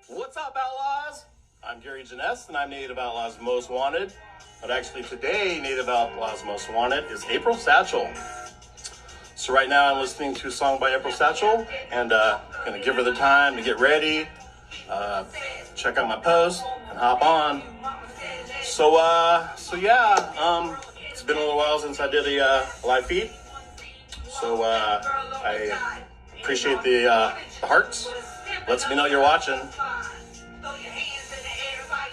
What's up, Outlaws? I'm Gary Janess, and I'm Native Outlaw's Most Wanted. But actually today, Native Outlaw's Most Wanted is April Satchell. So right now I'm listening to a song by April Satchell, and gonna give her the time to get ready, check out my post, and hop on. So yeah, it's been a little while since I did a live feed. So I appreciate the hearts. Lets me know you're watching.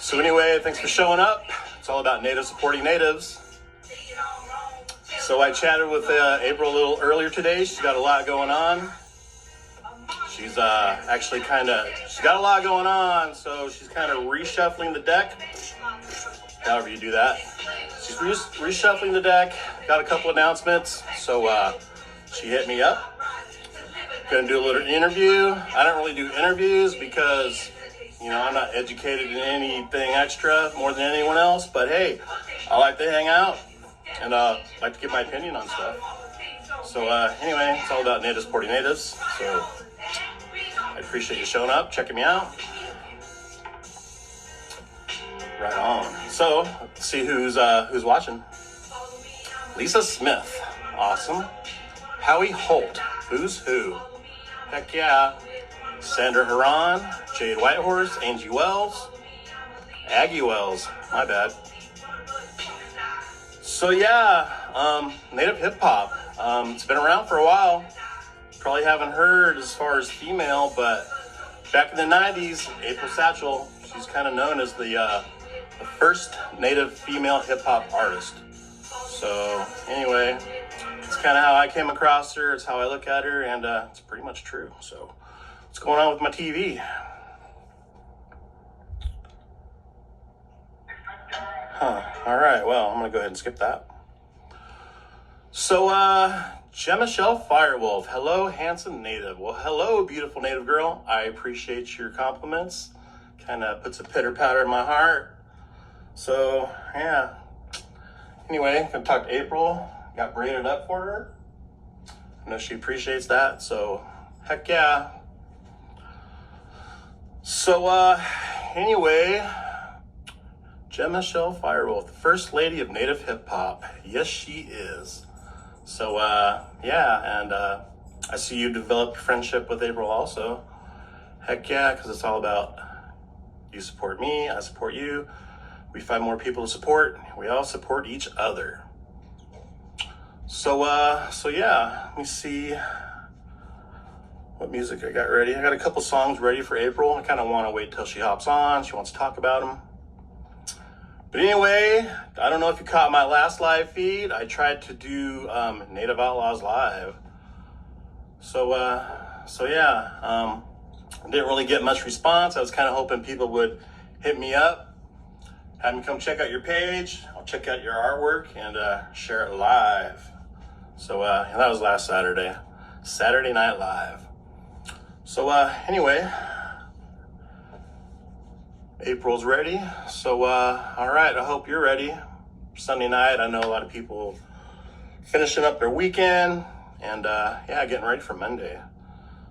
So anyway, thanks for showing up. It's all about Natives supporting Natives. So I chatted with April a little earlier today. She's got a lot going on. She's actually she's got a lot going on, so she's kind of reshuffling the deck. However you do that. She's reshuffling the deck. Got a couple announcements. So she hit me up. Gonna do a little interview. I don't really do interviews because, I'm not educated in anything extra more than anyone else. But hey, I like to hang out and like to give my opinion on stuff. So anyway, it's all about Natives supporting Natives. So I appreciate you showing up, checking me out. Right on. So let's see who's watching. Lisa Smith, awesome. Howie Holt, who's who? Heck yeah. Sandra Haran, Jade Whitehorse, Angie Wells, Aggie Wells, my bad. So yeah, Native hip hop. It's been around for a while. Probably haven't heard as far as female, but back in the 90s, April Satchell, she's kind of known as the first Native female hip hop artist. So anyway, it's kind of how I came across her. It's how I look at her, and it's pretty much true. So what's going on with my TV? All right, well, I'm going to go ahead and skip that. So, Michelle Firewolf, hello, handsome Native. Well, hello, beautiful Native girl. I appreciate your compliments. Kind of puts a pitter-patter in my heart. So, yeah. Anyway, I'm going to talk to April. Got braided up for her. I know she appreciates that, so heck yeah. So, anyway, Michelle Firewolf, the first lady of Native hip hop. Yes, she is. So, yeah, and I see you develop your friendship with April also. Heck yeah, because it's all about you support me, I support you. We find more people to support. We all support each other. So yeah, let me see what music I got ready. I got a couple songs ready for April. I kind of want to wait till she hops on. She wants to talk about them. But anyway, I don't know if you caught my last live feed. I tried to do Native Outlaws Live. So yeah, I didn't really get much response. I was kind of hoping people would hit me up, have me come check out your page. I'll check out your artwork and share it live. So that was last Saturday, Saturday Night Live. So anyway, April's ready. So all right, I hope you're ready. Sunday night, I know a lot of people finishing up their weekend and yeah, getting ready for Monday.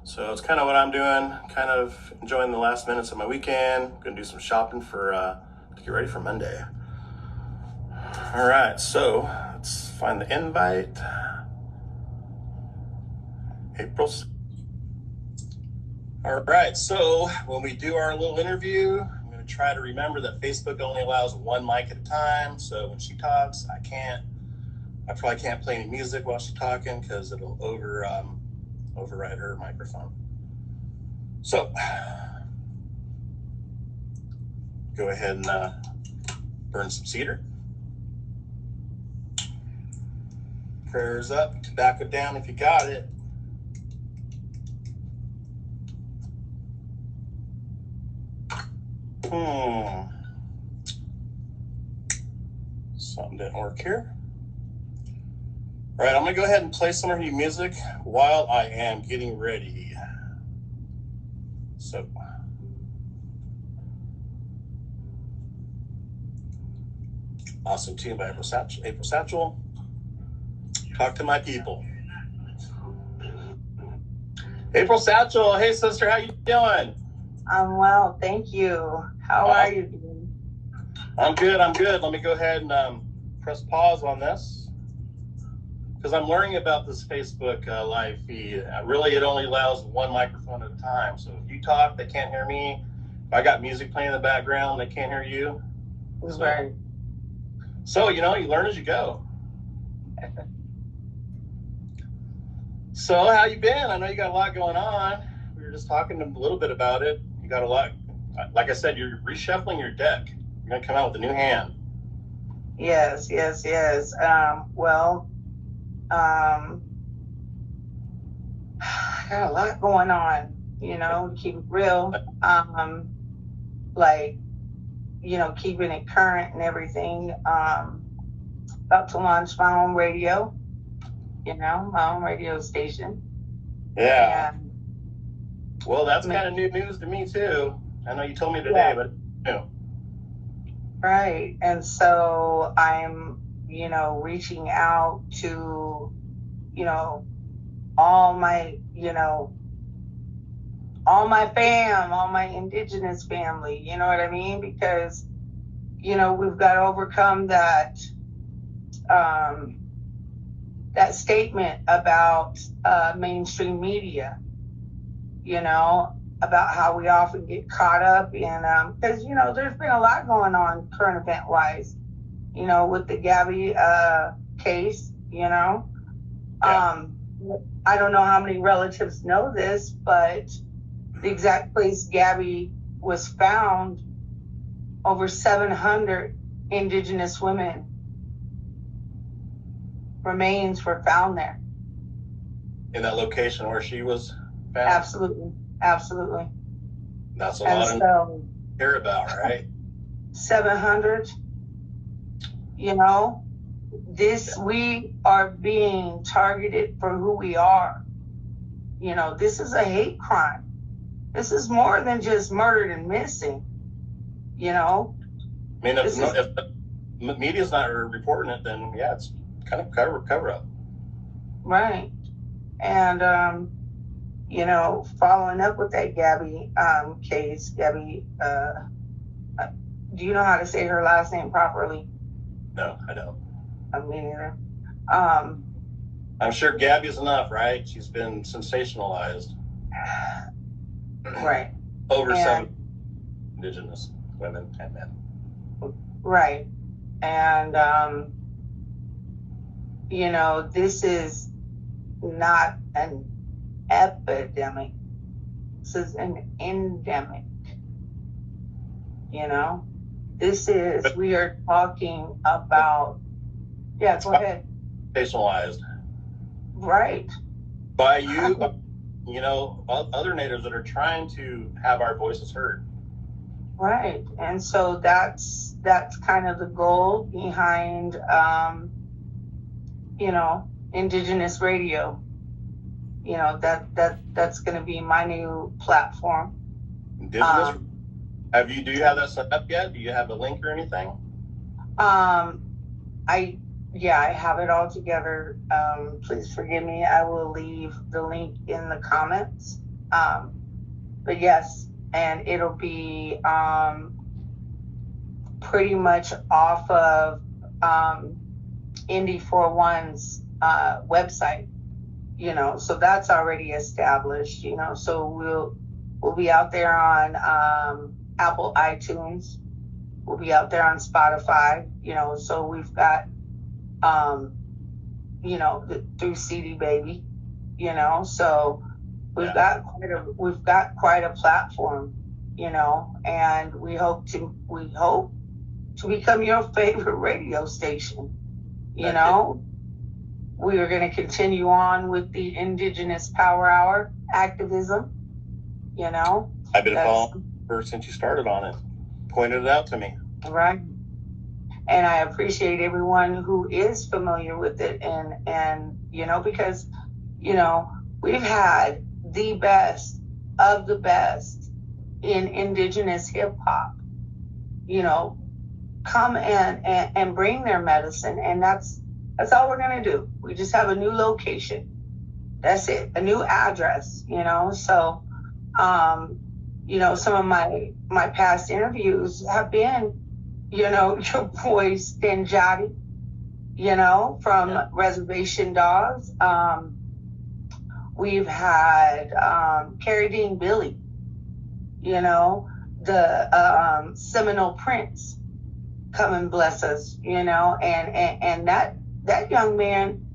So it's kind of what I'm doing, kind of enjoying the last minutes of my weekend. Gonna do some shopping to get ready for Monday. All right, so let's find the invite. April. All right, so when we do our little interview, I'm going to try to remember that Facebook only allows one mic at a time. So when she talks, I probably can't play any music while she's talking because it'll override her microphone. So go ahead and burn some cedar. Prayers up, tobacco down if you got it. Something didn't work here. All right, I'm gonna go ahead and play some of your music while I am getting ready. So, awesome tune by April Satchell. Talk to my people. April Satchell, hey sister, how you doing? I'm well, thank you. How are you doing? I'm good. I'm good. Let me go ahead and press pause on this because I'm learning about this Facebook live feed. Really, it only allows one microphone at a time. So if you talk, they can't hear me. If I got music playing in the background, they can't hear you. Right. So you learn as you go. So how you been? I know you got a lot going on. We were just talking a little bit about it. You got a lot. Like I said, you're reshuffling your deck. You're gonna come out with a new hand. Yes. I got a lot going on, to keep it real. Keeping it current and everything. About to launch my own radio, my own radio station. Yeah. Well, that's kind of new news to me too. I know you told me today, but Right. And so I'm, reaching out to, all my, all my indigenous family, you know what I mean? Because, we've got to overcome that statement about mainstream media, about how we often get caught up in, because, there's been a lot going on current event wise, with the Gabby case, Yeah. I don't know how many relatives know this, but the exact place Gabby was found, over 700 indigenous women remains were found there. In that location where she was found? Absolutely. That's a lot to hear about, right? 700, we are being targeted for who we are. This is a hate crime. This is more than just murdered and missing, I mean, if the media's not reporting it, then yeah, it's kind of cover up. Right. And, following up with that Gabby case, Gabby, do you know how to say her last name properly? No, I don't. Me neither. I'm sure Gabby's enough, right? She's been sensationalized. Right. Over 7 indigenous women and men. Right. And, this is not an epidemic. This is an endemic. We are talking about, go ahead. Sensationalized. Right. By you, other natives that are trying to have our voices heard. Right. And so that's kind of the goal behind, Indigenous radio. That's going to be my new platform. Indigenous. Do you have that set up yet? Do you have a link or anything? I have it all together. Please forgive me. I will leave the link in the comments. But yes, and it'll be pretty much off of Indy 4One's website. So that's already established. So we'll be out there on Apple iTunes. We'll be out there on Spotify. So we've got through CD Baby. So we've got quite a platform. And we hope to become your favorite radio station. We are going to continue on with the Indigenous Power Hour activism. I've been following her since you started on it. Pointed it out to me. Right. And I appreciate everyone who is familiar with it. And because, we've had the best of the best in Indigenous hip hop, come and bring their medicine. And that's all we're going to do. We just have a new location. That's it. A new address, So, some of my past interviews have been, your boy Stinjati, from Reservation Dogs. We've had Carrie Dean Billy, the Seminole Prince come and bless us, and that young man,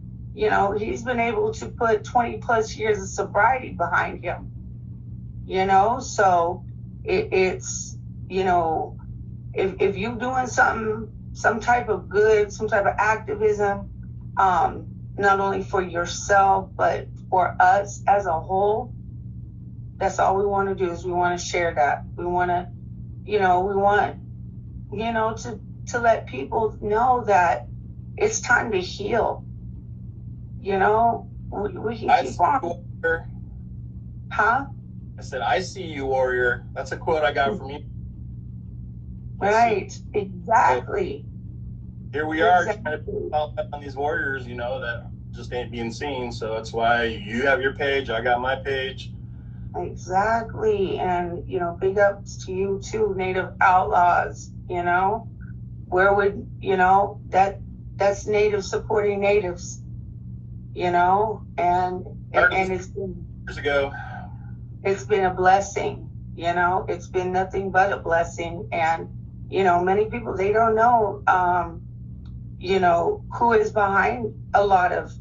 he's been able to put 20 plus years of sobriety behind him, so it's, if you're doing something, some type of good, some type of activism, not only for yourself, but for us as a whole, that's all we want to do is we want to share that. We want to, to let people know that it's time to heal. We can keep on. Huh? I said, I see you, warrior. That's a quote I got from you. Right, exactly. So here we are trying to put on these warriors, that just ain't being seen. So that's why you have your page, I got my page. Exactly. And, big ups to you too, Native Outlawz, where would, that's Native supporting Natives, and it's been years ago. It's been a blessing, it's been nothing but a blessing. And, many people, they don't know, who is behind a lot of,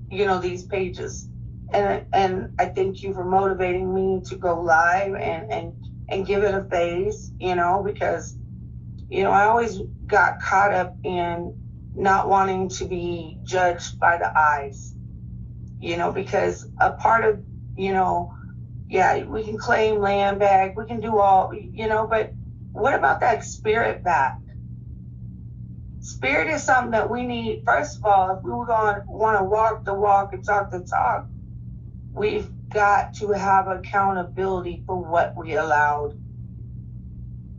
these pages. And I thank you for motivating me to go live and give it a face, because, I always got caught up in not wanting to be judged by the eyes, because a part of, we can claim land back, we can do all, but what about that spirit back? Spirit is something that we need. First of all, if we were going to want to walk the walk and talk the talk, we've got to have accountability for what we allowed,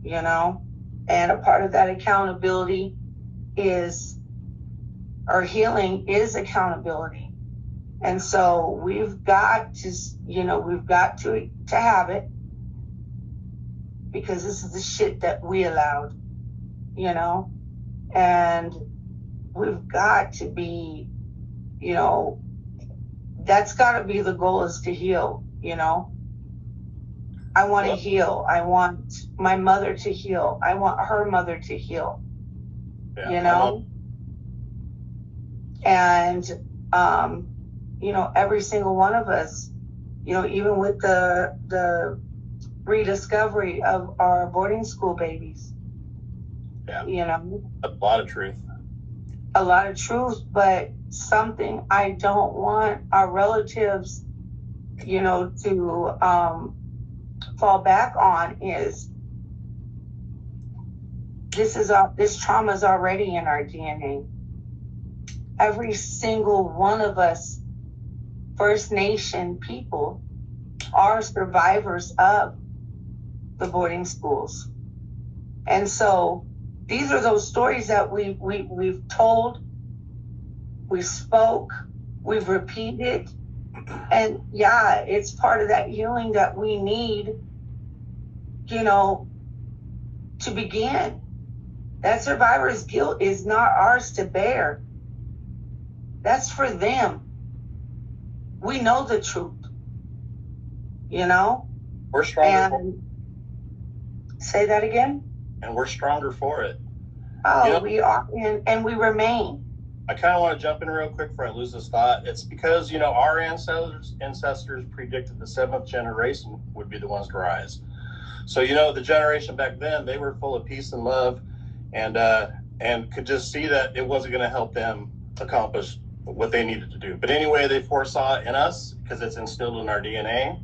and a part of that accountability is, or healing is accountability. And so we've got to, to have it, because this is the shit that we allowed, and we've got to be, that's got to be the goal, is to heal, I want to heal. I want my mother to heal. I want her mother to heal, and, every single one of us, even with the rediscovery of our boarding school babies, a lot of truth. A lot of truth, but something I don't want our relatives, to fall back on is this trauma is already in our DNA. Every single one of us First Nation people are survivors of the boarding schools. And so these are those stories that we've told, we spoke, we've repeated. And it's part of that healing that we need, to begin. That survivor's guilt is not ours to bear. That's for them. We know the truth, We're stronger. Say that again? And we're stronger for it. Oh, we are, and we remain. I kind of want to jump in real quick before I lose this thought. It's because, our ancestors predicted the 7th generation would be the ones to rise. So, the generation back then, they were full of peace and love, and could just see that it wasn't going to help them accomplish what they needed to do. But anyway, they foresaw it in us because it's instilled in our DNA.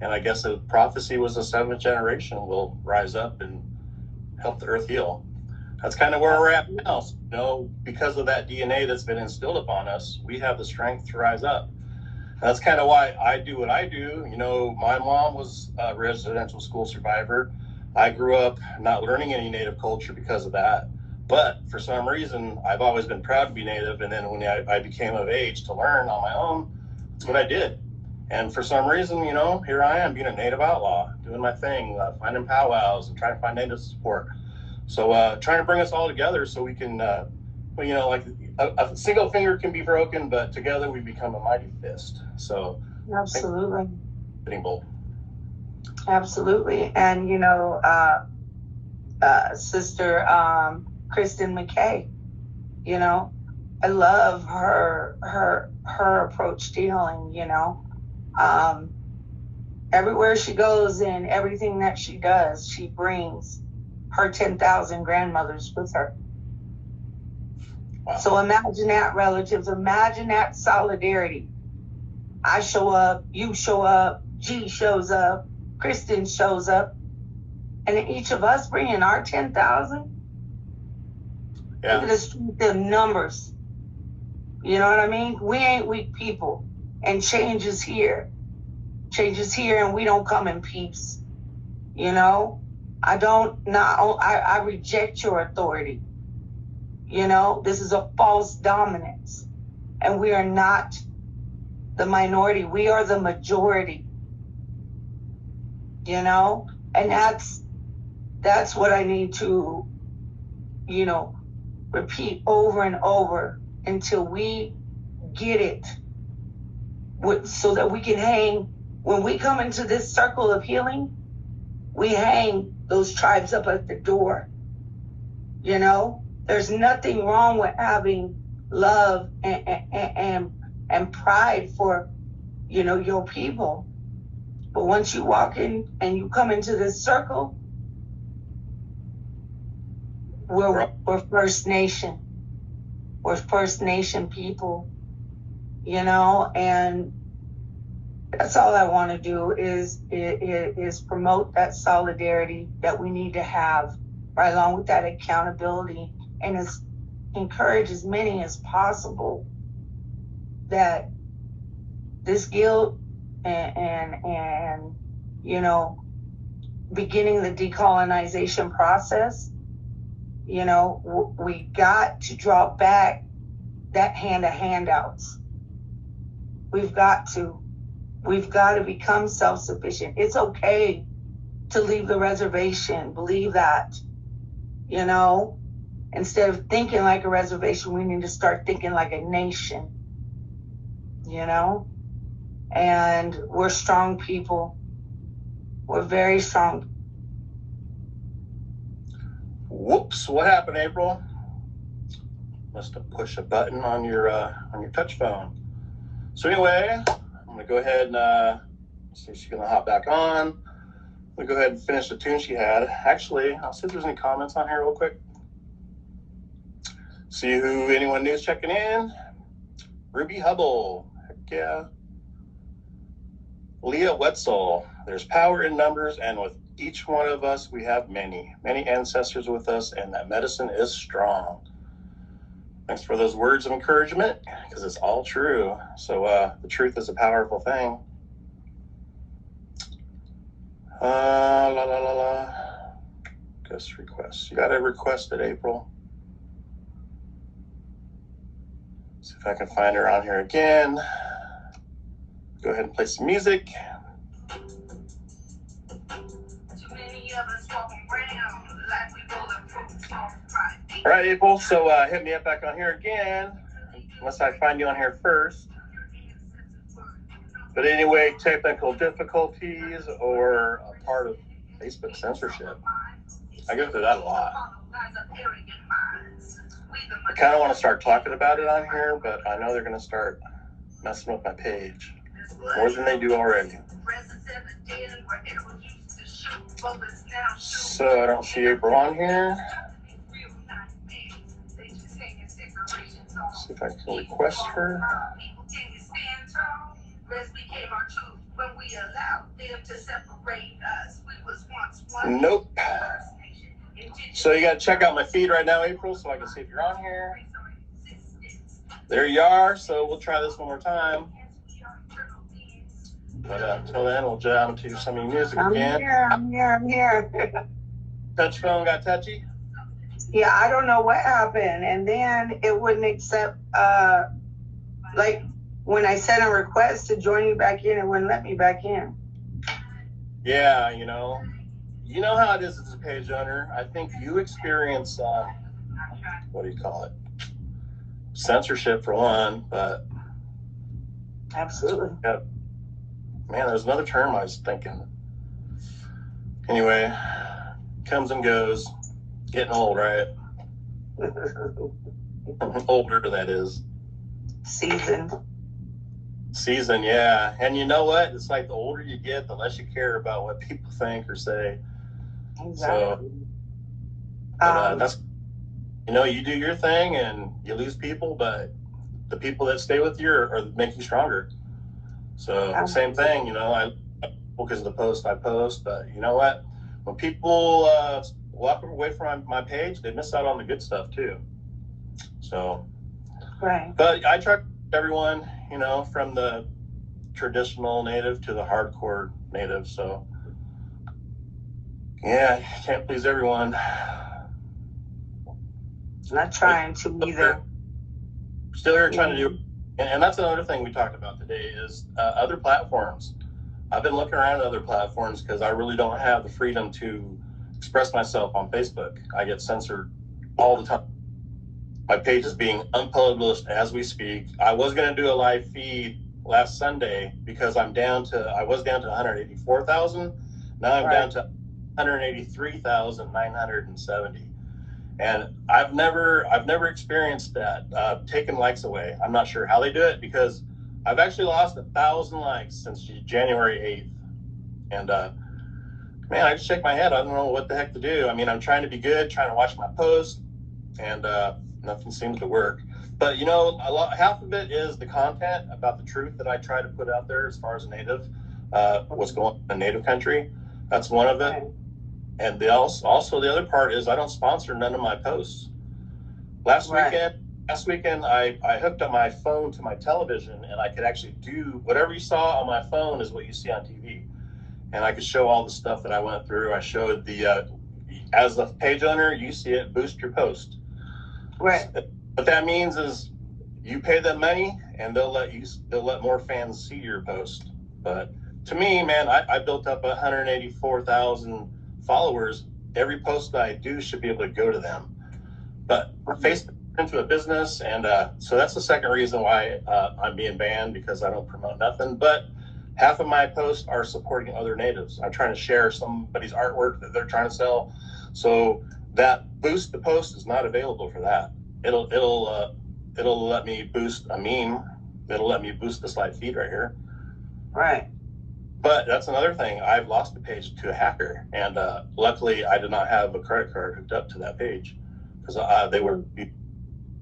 And I guess the prophecy was the 7th generation will rise up and help the earth heal. That's kind of where we're at now. So, because of that DNA that's been instilled upon us, we have the strength to rise up. And that's kind of why I do what I do. My mom was a residential school survivor. I grew up not learning any Native culture because of that. But for some reason, I've always been proud to be Native. And then when I became of age to learn on my own, that's what I did. And for some reason, you know, here I am being a native outlaw, doing my thing, finding powwows and trying to find native support. So trying to bring us all together so we can, well, you know, like a single finger can be broken, but together we become a mighty fist. So Absolutely. Sitting Bull. Absolutely. And, you know, Sister Kristen McKay, you know, I love her approach to healing, you know. Everywhere she goes and everything that she does, she brings her 10,000 grandmothers with her. Wow. So imagine that, relatives. Imagine that solidarity. I show up, you show up, G shows up, Kristen shows up, and each of us bringing our 10,000. Yeah. Look at the strength of numbers. You know what I mean? We ain't weak people, and change is here. Change is here, and we don't come in peace. You know, I reject your authority. You know, this is a false dominance, and we are not the minority. We are the majority. You know, and that's what I need to, you know, repeat over and over until we get it, so that we can hang. When we come into this circle of healing, we hang those tribes up at the door. You know, there's nothing wrong with having love and pride for, you know, your people. But once you walk in and you come into this circle, we're First Nation. We're First Nation people, you know, and that's all I want to do is promote that solidarity that we need to have, right along with that accountability, and encourage as many as possible that this guilt and you know, beginning the decolonization process, you know, we got to draw back that hand of handouts. We've got to become self-sufficient. It's okay to leave the reservation. Believe that, you know, instead of thinking like a reservation, we need to start thinking like a nation, you know, and we're strong people. We're very strong. Whoops, what happened, April? Must have pushed a button on your touch phone. So anyway, I'm gonna go ahead and see if she's gonna hop back on. We'll go ahead and finish the tune she had. Actually, I'll see if there's any comments on here real quick. See who anyone new is checking in. Ruby Hubble, heck yeah. Leah Wetzel, there's power in numbers, and with each one of us, we have many ancestors with us, and that medicine is strong. Thanks for those words of encouragement, because it's all true. So the truth is a powerful thing. Guest requests. You got a request at April. See if I can find her on here again. Go ahead and play some music. All right, April, so hit me up back on here again, unless I find you on here first. But anyway, technical difficulties or a part of Facebook censorship. I go through that a lot. I kind of want to start talking about it on here, but I know they're going to start messing with my page more than they do already. So I don't see April on here. See if I can request her. Nope. So you got to check out my feed right now, April, so I can see if you're on here. There you are. So we'll try this one more time. But until then, we'll jam to some of your music again. I'm here. Touch phone got touchy? Yeah, I don't know what happened. And then it wouldn't accept, like, when I sent a request to join you back in, it wouldn't let me back in. Yeah, you know how it is as a page owner. I think you experience, what do you call it? Censorship for one, but Absolutely. yeah, man, there's another term I was thinking. Anyway, comes and goes. Getting old, right? Older, that is. Season, yeah. And you know what? It's like the older you get, the less you care about what people think or say. Exactly. So, but that's, you do your thing and you lose people, but the people that stay with you are make you stronger. So same thing, I because of the post I post, but you know what? When people walk away from my page, they miss out on the good stuff too. So, right. But I try everyone, from the traditional native to the hardcore native. So, yeah, can't please everyone. Not trying to either. Still here trying to do, and that's another thing we talked about today is other platforms. I've been looking around at other platforms because I really don't have the freedom to express myself on Facebook. I get censored all the time. My page is being unpublished as we speak. I was going to do a live feed last Sunday because I was down to 184,000. Now I'm down to 183,970. And I've never experienced that, taking likes away. I'm not sure how they do it because I've actually lost 1,000 likes since January 8th. And man, I just shake my head. I don't know what the heck to do. I mean, I'm trying to be good, trying to watch my posts, and nothing seems to work. But half of it is the content about the truth that I try to put out there as far as Native, what's going on in Native country. That's one of it. And also the other part is I don't sponsor none of my posts. Last weekend, I hooked up my phone to my television, and I could actually do whatever you saw on my phone is what you see on TV. And I could show all the stuff that I went through. I showed as a page owner, you see it, boost your post. Right. What that means is you pay them money, and they'll let more fans see your post. But to me, man, I built up 184,000 followers. Every post that I do should be able to go to them. But Facebook into a business, and so that's the second reason why I'm being banned, because I don't promote nothing. But half of my posts are supporting other natives. I'm trying to share somebody's artwork that they're trying to sell. So that boost the post is not available for that. It'll let me boost a meme. It'll let me boost this live feed right here. Right. But that's another thing. I've lost the page to a hacker, and luckily I did not have a credit card hooked up to that page because they were.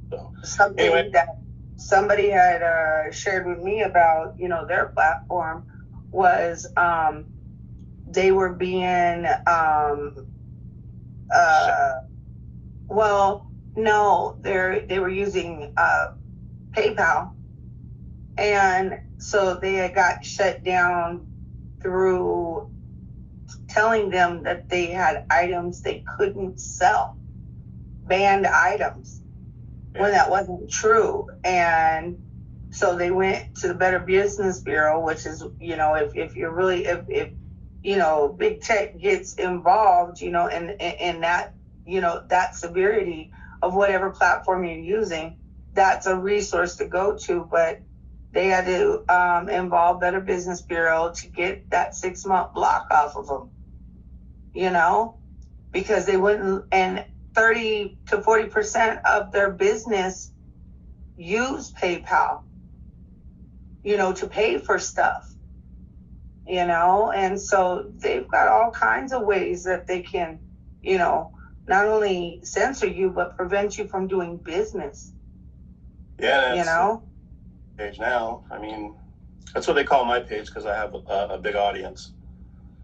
So something that somebody had shared with me about their platform was they were being well, no, they were using PayPal, and so they had got shut down through telling them that they had items they couldn't sell, banned items, when that wasn't true. And so they went to the Better Business Bureau, which is, if you're really, if big tech gets involved, in that, that severity of whatever platform you're using, that's a resource to go to. But they had to involve Better Business Bureau to get that 6-month block off of them, because they wouldn't, and 30 to 40% of their business use PayPal, to pay for stuff, and so they've got all kinds of ways that they can, not only censor you, but prevent you from doing business. Yeah, page now. I mean, that's what they call my page because I have a big audience.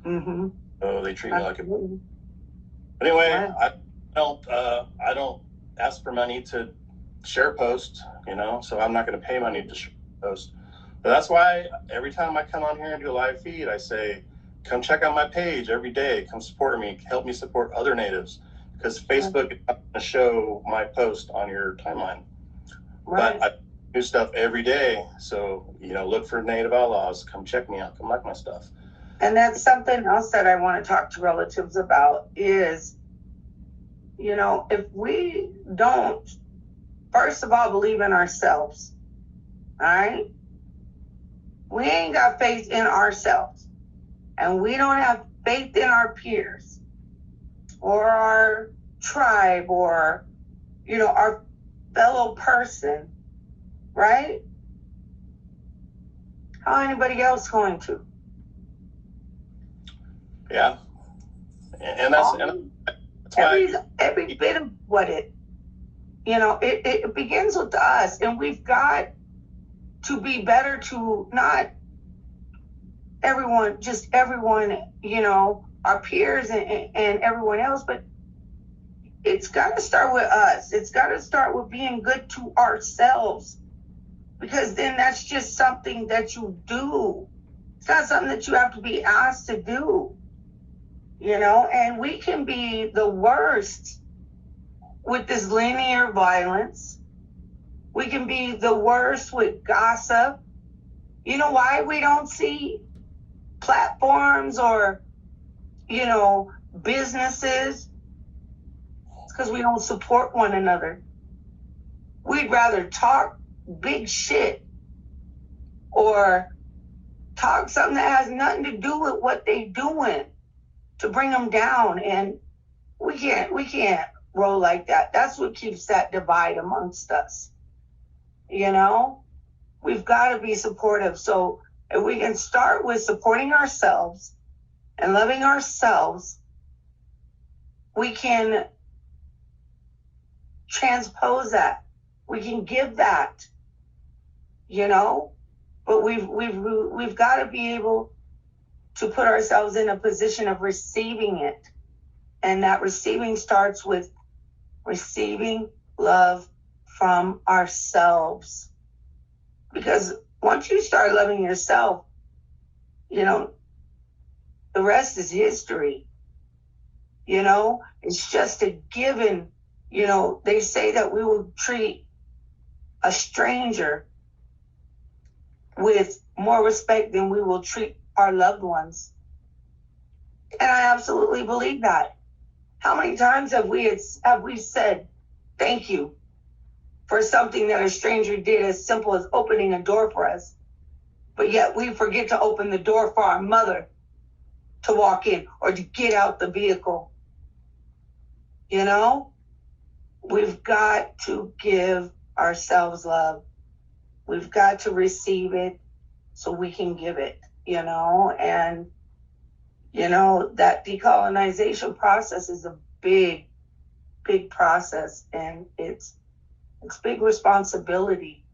Mm-hmm. So they treat me like a. But anyway, right. I don't ask for money to share posts, so I'm not going to pay money to share posts. But that's why every time I come on here and do a live feed, I say, come check out my page every day. Come support me. Help me support other natives, because Facebook is not going to show my post on your timeline. Right. But new stuff every day. So, look for Native Outlaws. Come check me out. Come like my stuff. And that's something else that I want to talk to relatives about is, if we don't, first of all, believe in ourselves, all right? We ain't got faith in ourselves, and we don't have faith in our peers or our tribe or, our fellow person, right? How anybody else going to? Yeah. And that's why every bit of what it begins with us, and we've got to be better to not everyone, our peers and everyone else, but it's got to start with us. It's got to start with being good to ourselves, because then that's just something that you do. It's not something that you have to be asked to do, and we can be the worst with this linear violence. We can be the worst with gossip. You know why we don't see platforms or, businesses? It's because we don't support one another. We'd rather talk big shit or talk something that has nothing to do with what they doing to bring them down. And we can't roll like that. That's what keeps that divide amongst us. We've got to be supportive. So if we can start with supporting ourselves and loving ourselves, we can transpose that. We can give that, but we've got to be able to put ourselves in a position of receiving it. And that receiving starts with receiving love from ourselves. Because once you start loving yourself, the rest is history. It's just a given. They say that we will treat a stranger with more respect than we will treat our loved ones. And I absolutely believe that. How many times have we said thank you for something that a stranger did as simple as opening a door for us, but yet we forget to open the door for our mother to walk in or to get out the vehicle? We've got to give ourselves love. We've got to receive it so we can give it, and, that decolonization process is a big, big process, and it's big responsibility,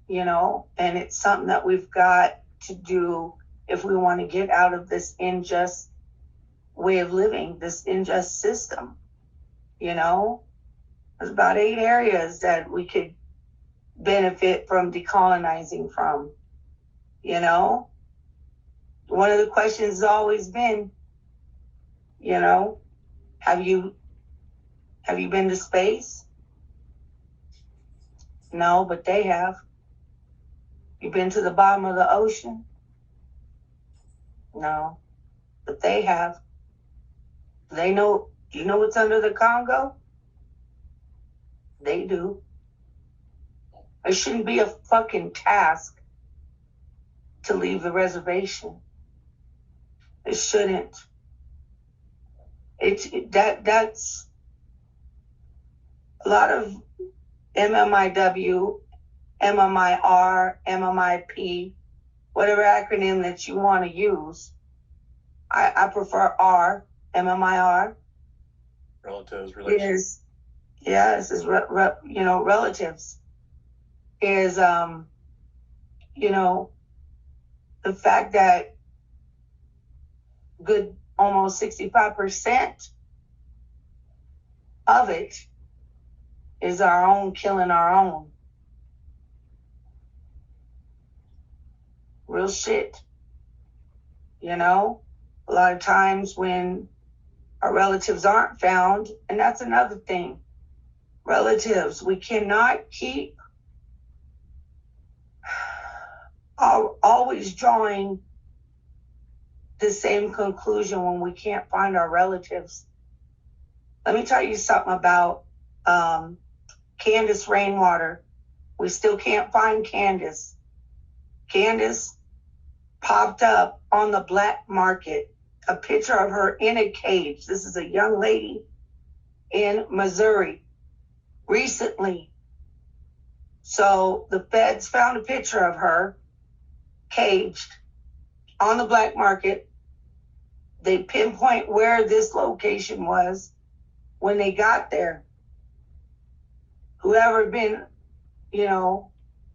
and it's something that we've got to do if we want to get out of this unjust way of living, this unjust system. There's about 8 areas that we could benefit from decolonizing from. One of the questions has always been, have you been to space? No, but they have. You been to the bottom of the ocean? No, but they have. Do you know what's under the Congo? They do. It shouldn't be a fucking task to leave the reservation. It shouldn't. That's a lot of MMIW, MMIR, MMIP, whatever acronym that you want to use. I prefer R, MMIR. Relatives, relations. Relatives. Is, the fact that good almost 65% of it is our own killing our own. Real shit. A lot of times when our relatives aren't found, and that's another thing. Relatives, we cannot keep are always drawing the same conclusion when we can't find our relatives. Let me tell you something about Candace Rainwater. We still can't find Candace. Candace popped up on the black market, a picture of her in a cage. This is a young lady in Missouri recently. So the feds found a picture of her caged on the black market. They pinpoint where this location was when they got there. Whoever been,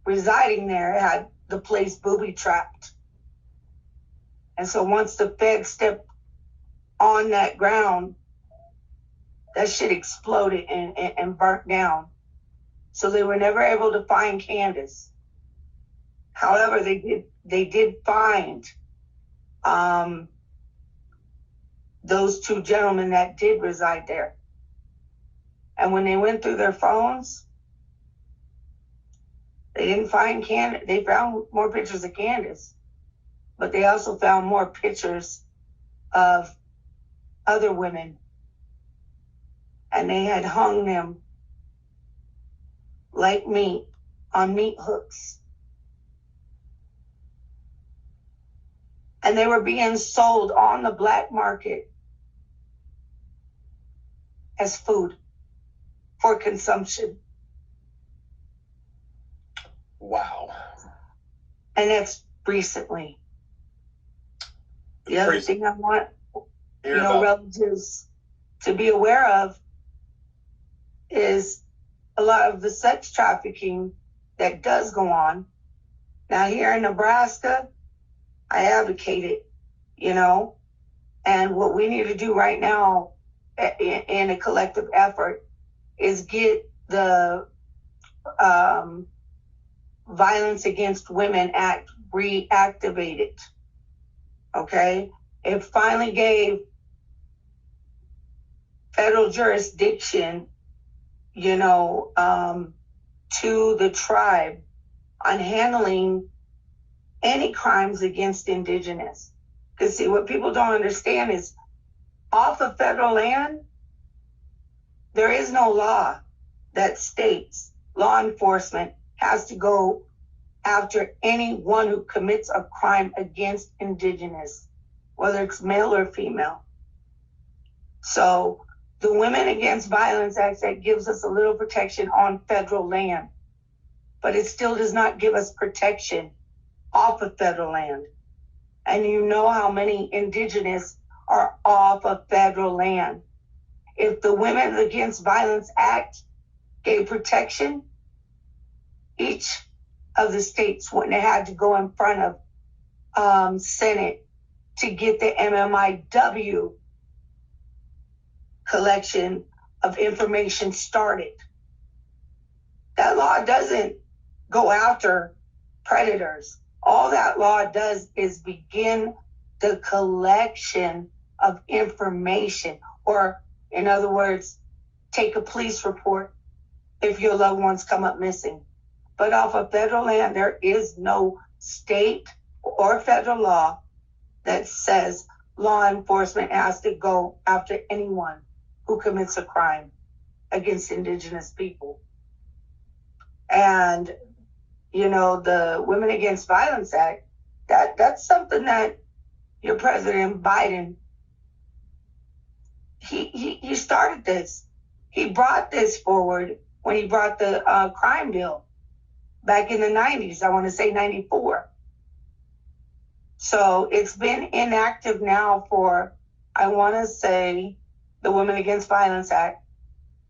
residing there had the place booby trapped. And so once the feds stepped on that ground, that shit exploded and burnt down. So they were never able to find Candace. However, they did find those two gentlemen that did reside there. And when they went through their phones, they didn't find Candace. They found more pictures of Candace, but they also found more pictures of other women. And they had hung them like meat on meat hooks. And they were being sold on the black market as food for consumption. Wow. And that's recently. The other thing I want, relatives to be aware of is a lot of the sex trafficking that does go on. Now here in Nebraska, I advocate it, and what we need to do right now in a collective effort is get the Violence Against Women Act reactivated. Okay? It finally gave federal jurisdiction, to the tribe on handling any crimes against Indigenous. Because see, what people don't understand is off of federal land, there is no law that states law enforcement has to go after anyone who commits a crime against Indigenous, whether it's male or female. So the Women Against Violence Act that gives us a little protection on federal land, but it still does not give us protection off of federal land. And you know how many Indigenous are off of federal land. If the Women Against Violence Act gave protection, each of the states wouldn't have had to go in front of Senate to get the MMIW collection of information started. That law doesn't go after predators. All that law does is begin the collection of information, or in other words, take a police report if your loved ones come up missing. But off of federal land, there is no state or federal law that says law enforcement has to go after anyone who commits a crime against Indigenous people. And, the Women Against Violence Act, that's something that your President Biden, he started this. He brought this forward when he brought the crime bill back in the 90s, I want to say 94. So it's been inactive now for, I want to say, the Women Against Violence Act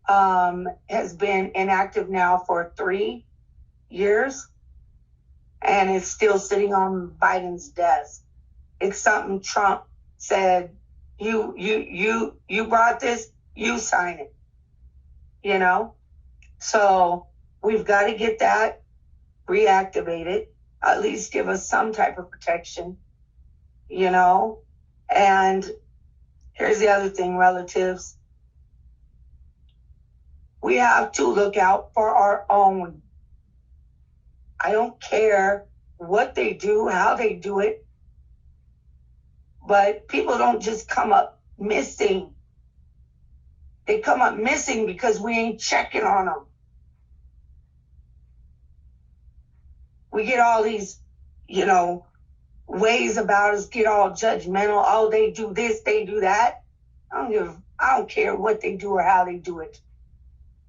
has been inactive now for 3 years, and it's still sitting on Biden's desk. It's something Trump said, you brought this, you sign it, So we've got to get that reactivated, at least give us some type of protection, And here's the other thing, relatives. We have to look out for our own. I don't care what they do, how they do it. But people don't just come up missing. They come up missing because we ain't checking on them. We get all these, ways about us, get all judgmental. Oh, they do this, they do that. I don't care what they do or how they do it.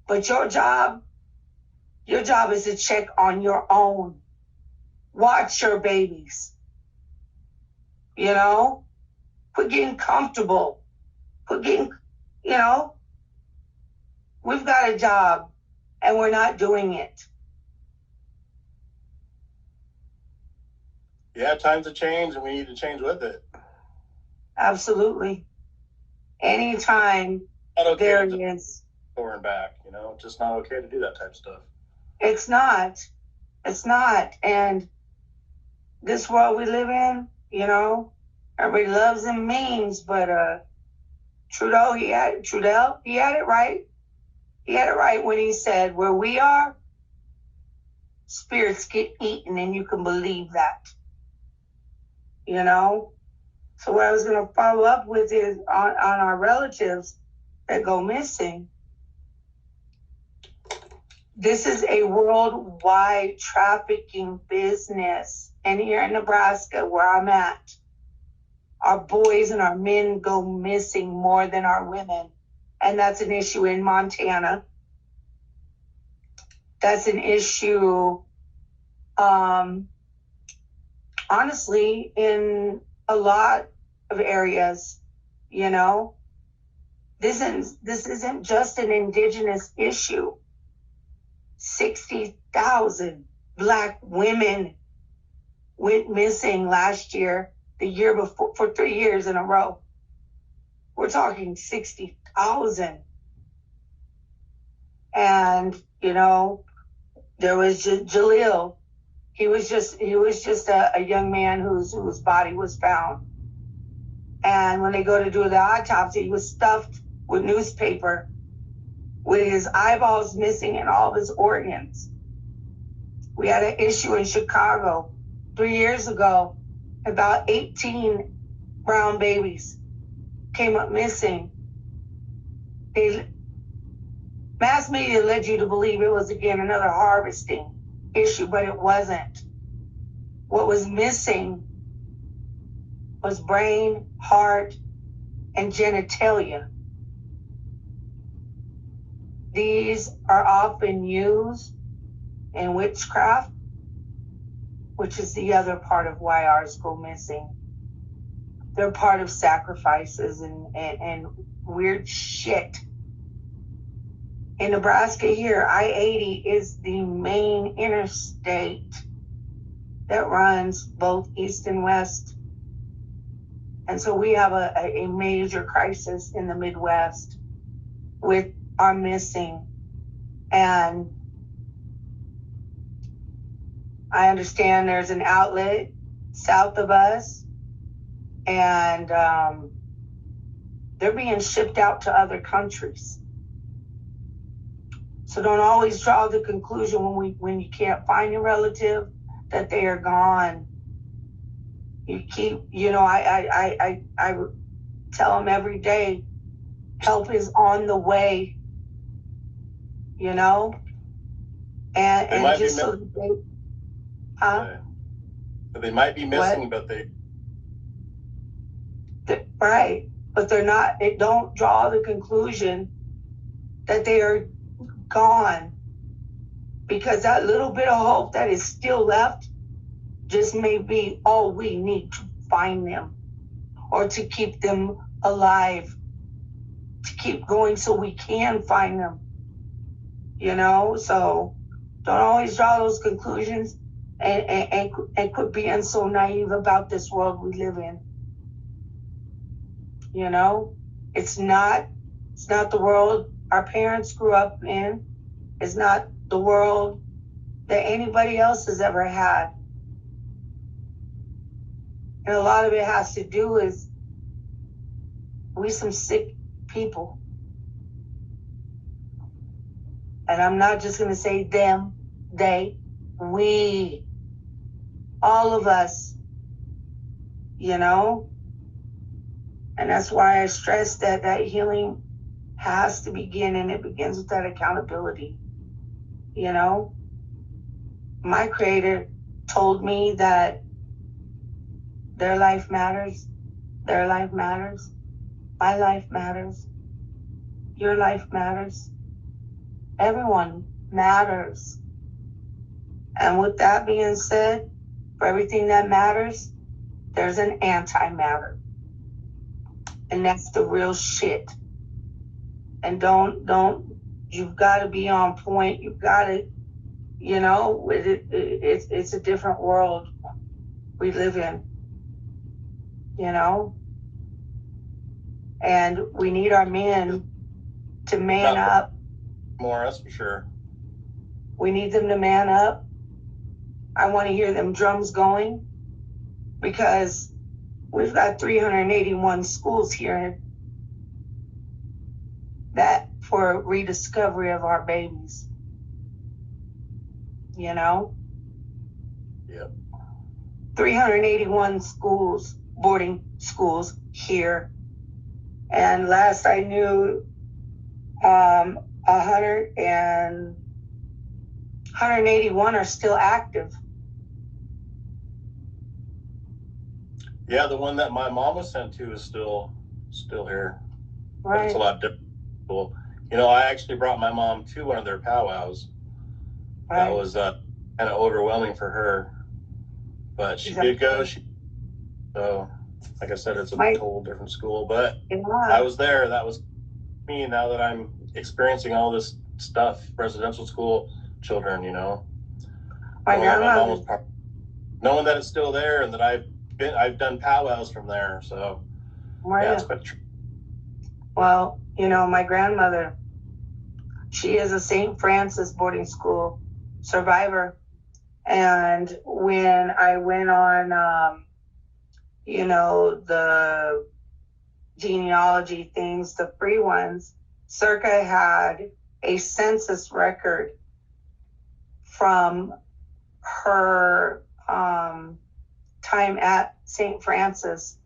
But your job is to check on your own. Watch your babies. Quit getting comfortable. Quit getting, we've got a job and we're not doing it. Yeah, times have changed and we need to change with it. Absolutely. Anytime there is. Forward back, just not okay to do that type of stuff. It's not. It's not. And this world we live in, everybody loves them memes, but Trudell, he had it right. He had it right when he said, where we are, spirits get eaten, and you can believe that. So what I was going to follow up with is on our relatives that go missing. This is a worldwide trafficking business. And here in Nebraska, where I'm at, our boys and our men go missing more than our women. And that's an issue in Montana. That's an issue, honestly, in a lot of areas. This isn't just an indigenous issue. 60,000 Black women went missing last year, the year before, for 3 years in a row. We're talking 60,000. And, there was Jaleel. He was just a young man whose body was found. And when they go to do the autopsy, he was stuffed with newspaper with his eyeballs missing and all of his organs. We had an issue in Chicago 3 years ago. About 18 brown babies came up missing. Mass media led you to believe it was, again, another harvesting issue, but it wasn't. What was missing was brain, heart, and genitalia. These are often used in witchcraft, which is the other part of why ours go missing. They're part of sacrifices and weird shit. In Nebraska here, I-80 is the main interstate that runs both east and west. And so we have a major crisis in the Midwest with our missing. And I understand there's an outlet south of us, and they're being shipped out to other countries. So don't always draw the conclusion when you can't find your relative that they are gone. You keep, I tell them every day, help is on the way, and just so they, But they might be missing, what? but Right, but they're not. They don't draw the conclusion that they are gone, because that little bit of hope that is still left just may be all we need to find them, or to keep them alive, to keep going so we can find them. So don't always draw those conclusions, and quit being so naive about this world we live in. It's not the world our parents grew up in. It's not the world that anybody else has ever had. And a lot of it has to do with we some sick people. And I'm not just going to say them, they, we. all of us, you know? And that's why I stress that that healing has to begin, and it begins with that accountability, you know? My creator told me that their life matters, my life matters, your life matters, everyone matters. And with that being said, for everything that matters, there's an anti-matter. And that's the real shit. And you've got to be on point. You've got to, you know, it's a different world we live in, you know? And we need our men to man up. More, that's for sure. We need them to man up. I want to hear them drums going, because we've got 381 schools here that for rediscovery of our babies, you know? Yep. 381 schools, boarding schools here. And last I knew, 181 are still active. Yeah, the one that my mom was sent to is still here. Right. But it's a lot different. You know, I actually brought my mom to one of their powwows. Right. That was kind of overwhelming for her, but she did go. So, like I said, it's a total different school. But I was there. That was me. Now that I'm experiencing all this stuff, residential school children, you know, knowing that it's still there, and that I've done powwows from there. So yeah, it's quite true. Well, you know, my grandmother, she is a St. Francis boarding school survivor. And when I went on, you know, the genealogy things, the free ones, Circa had a census record from her time at St. Francis.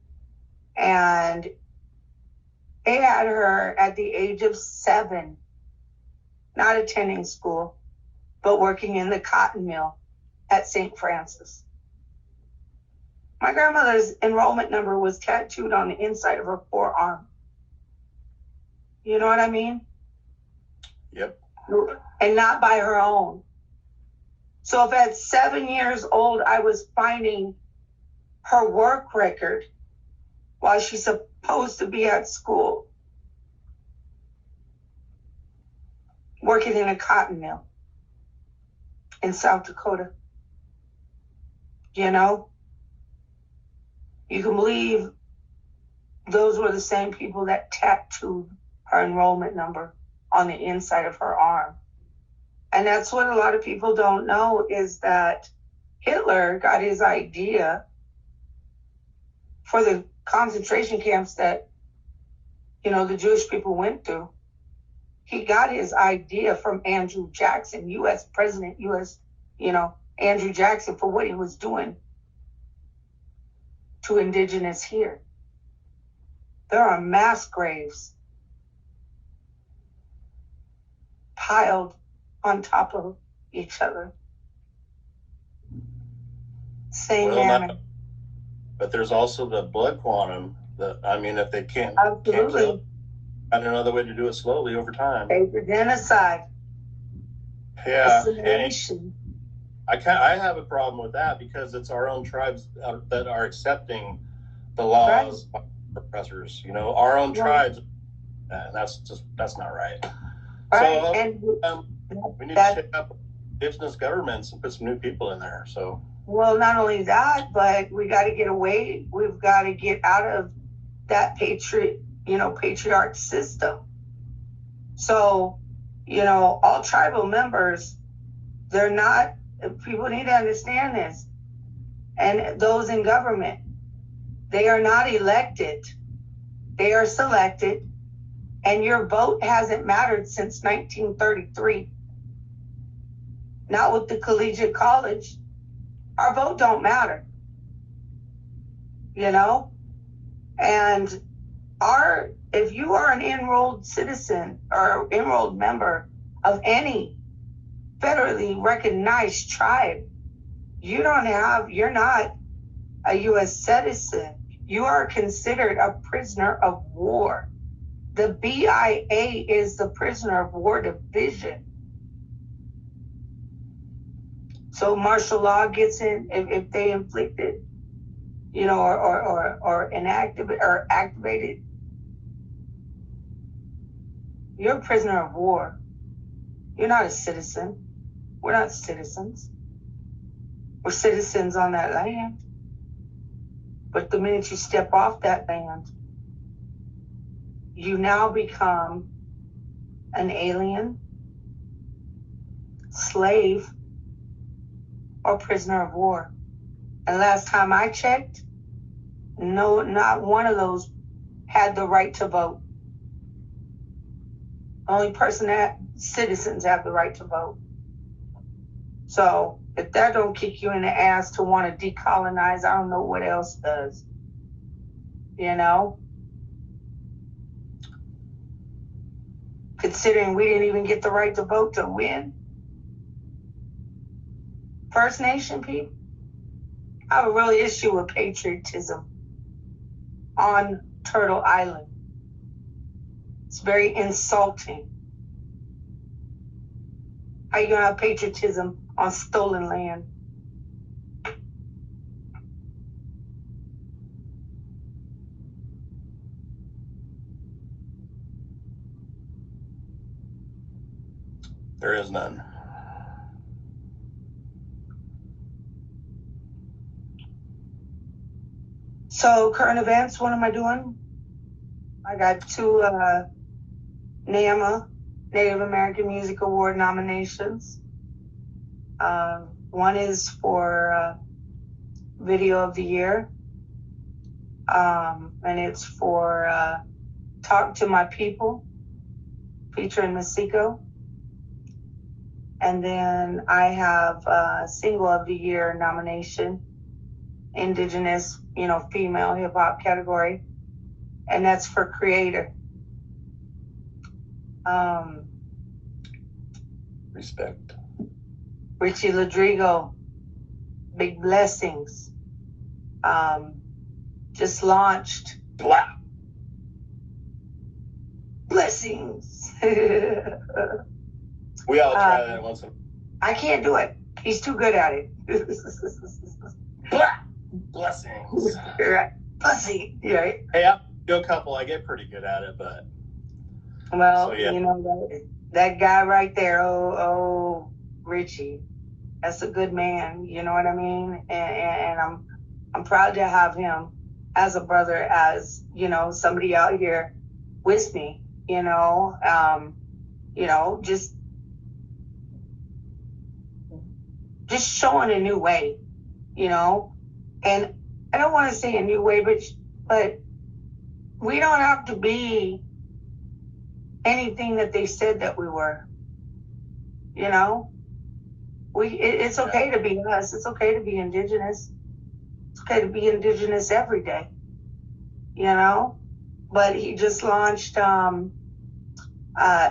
And they had her at the age of 7, not attending school, but working in the cotton mill at St. Francis. My grandmother's enrollment number was tattooed on the inside of her forearm. You know what I mean? Yep. And not by her own. So if at 7 years old, I was finding her work record while she's supposed to be at school, working in a cotton mill in South Dakota, you know? You can believe those were the same people that tattooed her enrollment number on the inside of her arm. And that's what a lot of people don't know, is that Hitler got his idea for the concentration camps that, you know, the Jewish people went through. He got his idea from Andrew Jackson, U.S. President, Andrew Jackson, for what he was doing to indigenous here. There are mass graves piled on top of each other. Same manner. But there's also the blood quantum. If they can't Absolutely. Find another way to do it slowly over time. Paper genocide. Yeah. Assimilation. I have a problem with that, because it's our own tribes that are accepting the laws of oppressors. You know, our own tribes, and that's not right. Right. So we need to check up indigenous governments and put some new people in there. So. Well, not only that, but we got to get away. We've got to get out of that patriarch system. So, you know, all tribal members, people need to understand this. And those in government, they are not elected. They are selected. And your vote hasn't mattered since 1933. Not with the collegiate college. our vote don't matter, you know? And if you are an enrolled citizen or enrolled member of any federally recognized tribe, you're not a U.S. citizen. You are considered a prisoner of war. The BIA is the prisoner of war division. So martial law gets in if they inflict it, you know, or inactivate or activated. You're a prisoner of war. You're not a citizen. We're not citizens. We're citizens on that land. But the minute you step off that land, you now become an alien, slave, or prisoner of war. And last time I checked, no, not one of those had the right to vote. Only citizens have the right to vote. So if that don't kick you in the ass to want to decolonize, I don't know what else does. You know? Considering we didn't even get the right to vote to win. First Nation people, I have a real issue with patriotism on Turtle Island. It's very insulting. How you gonna have patriotism on stolen land? There is none. So current events, what am I doing? I got 2 NAMA, Native American Music Award nominations. One is for Video of the Year, and it's for Talk to My People, featuring Masiko. And then I have a Single of the Year nomination, Indigenous, female hip hop category, and that's for Creator. Respect. Richie Rodrigo, Big Blessings, just launched. Blah. Blessings. We all try that once in a while. I can't do it. He's too good at it. Blah. Blessings. Right. Blessing. Right. Hey, I do a couple. I get pretty good at it, but well, so, yeah. That guy right there. Oh, Richie. That's a good man. You know what I mean? And I'm proud to have him as a brother, as somebody out here with me. Just showing a new way. And I don't want to say a new way, but we don't have to be anything that they said that we were. It's okay to be us. It's okay to be Indigenous. It's okay to be Indigenous every day. But he just launched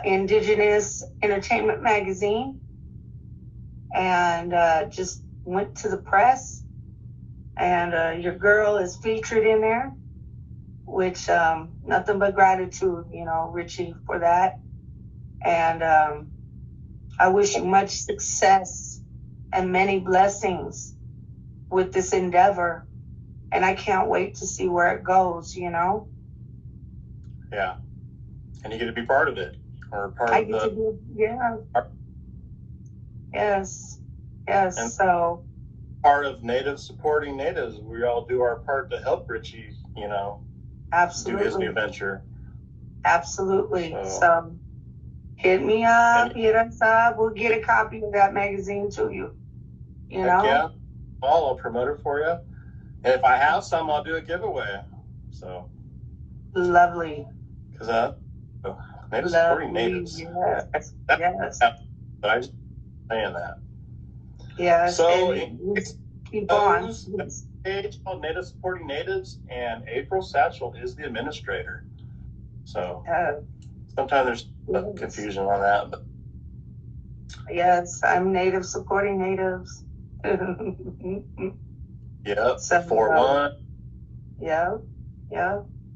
Indigenous Entertainment Magazine, and just went to the press. And your girl is featured in there, which nothing but gratitude, Richie, for that. And I wish you much success and many blessings with this endeavor. And I can't wait to see where it goes, Yeah. And you get to be part of it, or part I of get the... to be, yeah. Yes. And So part of Natives supporting Natives, we all do our part to help Richie, absolutely. do his new venture. Absolutely. So So hit me up, hit us up. We'll get a copy of that magazine to you. Yeah, I'll promote it for you. And if I have some, I'll do a giveaway. So Lovely. because Natives supporting Natives. Yes. Yes. But I'm just saying that. Yes. So keep on. There's a page called Native Supporting Natives, and April Satchell is the administrator. So sometimes there's confusion on that. But yes, I'm Native Supporting Natives. Yep, So, 4One. Yeah,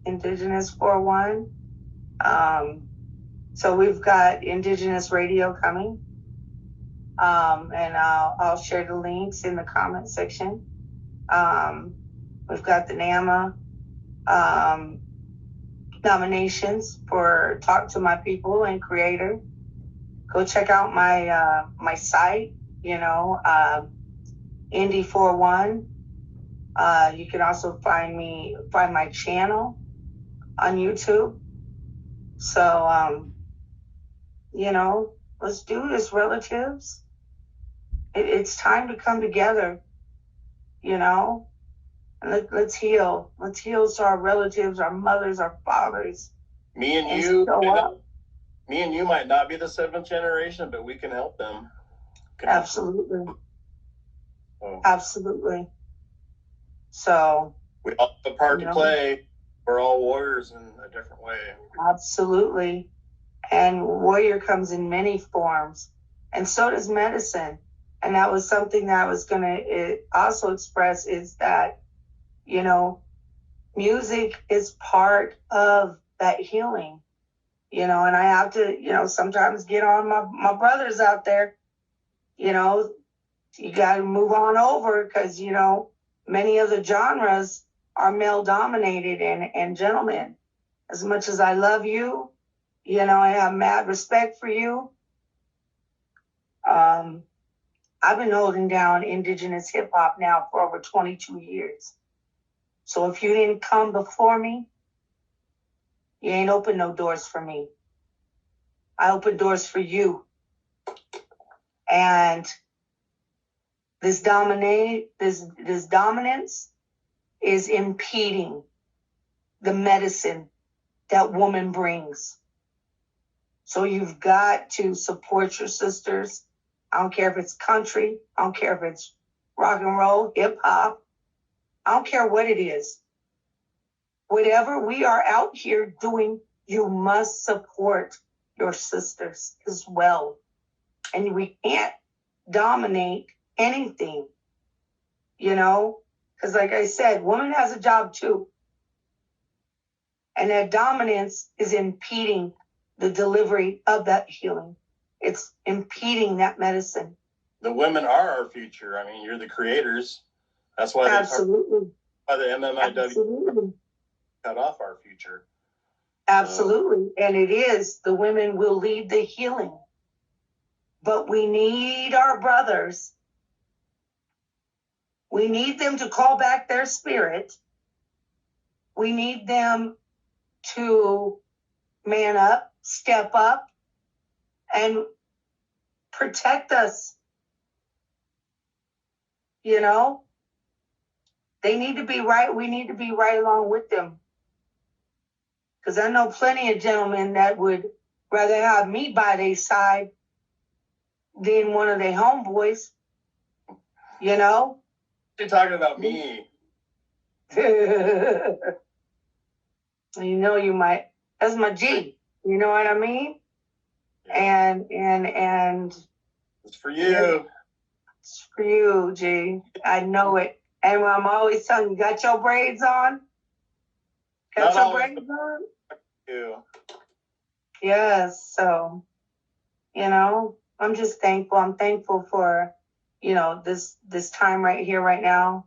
Indigenous 4One. So we've got Indigenous radio coming. And I'll share the links in the comment section. We've got the NAMA nominations for Talk to My People and Creator. Go check out my my site, Indy 4One. You can also find my channel on YouTube. So, let's do this, relatives. It's time to come together, and let's heal. Let's heal to our relatives, our mothers, our fathers. Me and you might not be the seventh generation, but we can help them. Absolutely. Absolutely. So we all have a part to play. We're all warriors in a different way. Absolutely. And warrior comes in many forms. And so does medicine. And that was something that I was going to also express is that, music is part of that healing, and I have to, sometimes get on my brothers out there, you got to move on over because, many of the genres are male dominated and gentlemen, as much as I love you, I have mad respect for you. I've been holding down Indigenous hip hop now for over 22 years. So if you didn't come before me, you ain't opened no doors for me. I open doors for you. And this dominance is impeding the medicine that woman brings. So you've got to support your sisters. I don't care if it's country. I don't care if it's rock and roll, hip hop. I don't care what it is. Whatever we are out here doing, you must support your sisters as well. And we can't dominate anything, because like I said, woman has a job too. And that dominance is impeding the delivery of that healing. It's impeding that medicine. The women are our future. I mean, you're the creators. That's why absolutely. By the MMIW absolutely. Cut off our future. Absolutely. And it is. The women will lead the healing. But we need our brothers. We need them to call back their spirit. We need them to man up, step up, and protect us. They need to be right. We need to be right along with them. Because I know plenty of gentlemen that would rather have me by their side than one of their homeboys. You're talking about me. You might. That's my G. You know what I mean? Yeah. And it's for you. It's for you, G. I know it. And I'm always telling you, got your braids on? Got your braids on? You. Yes. So, I'm just thankful. I'm thankful for, this time right here, right now,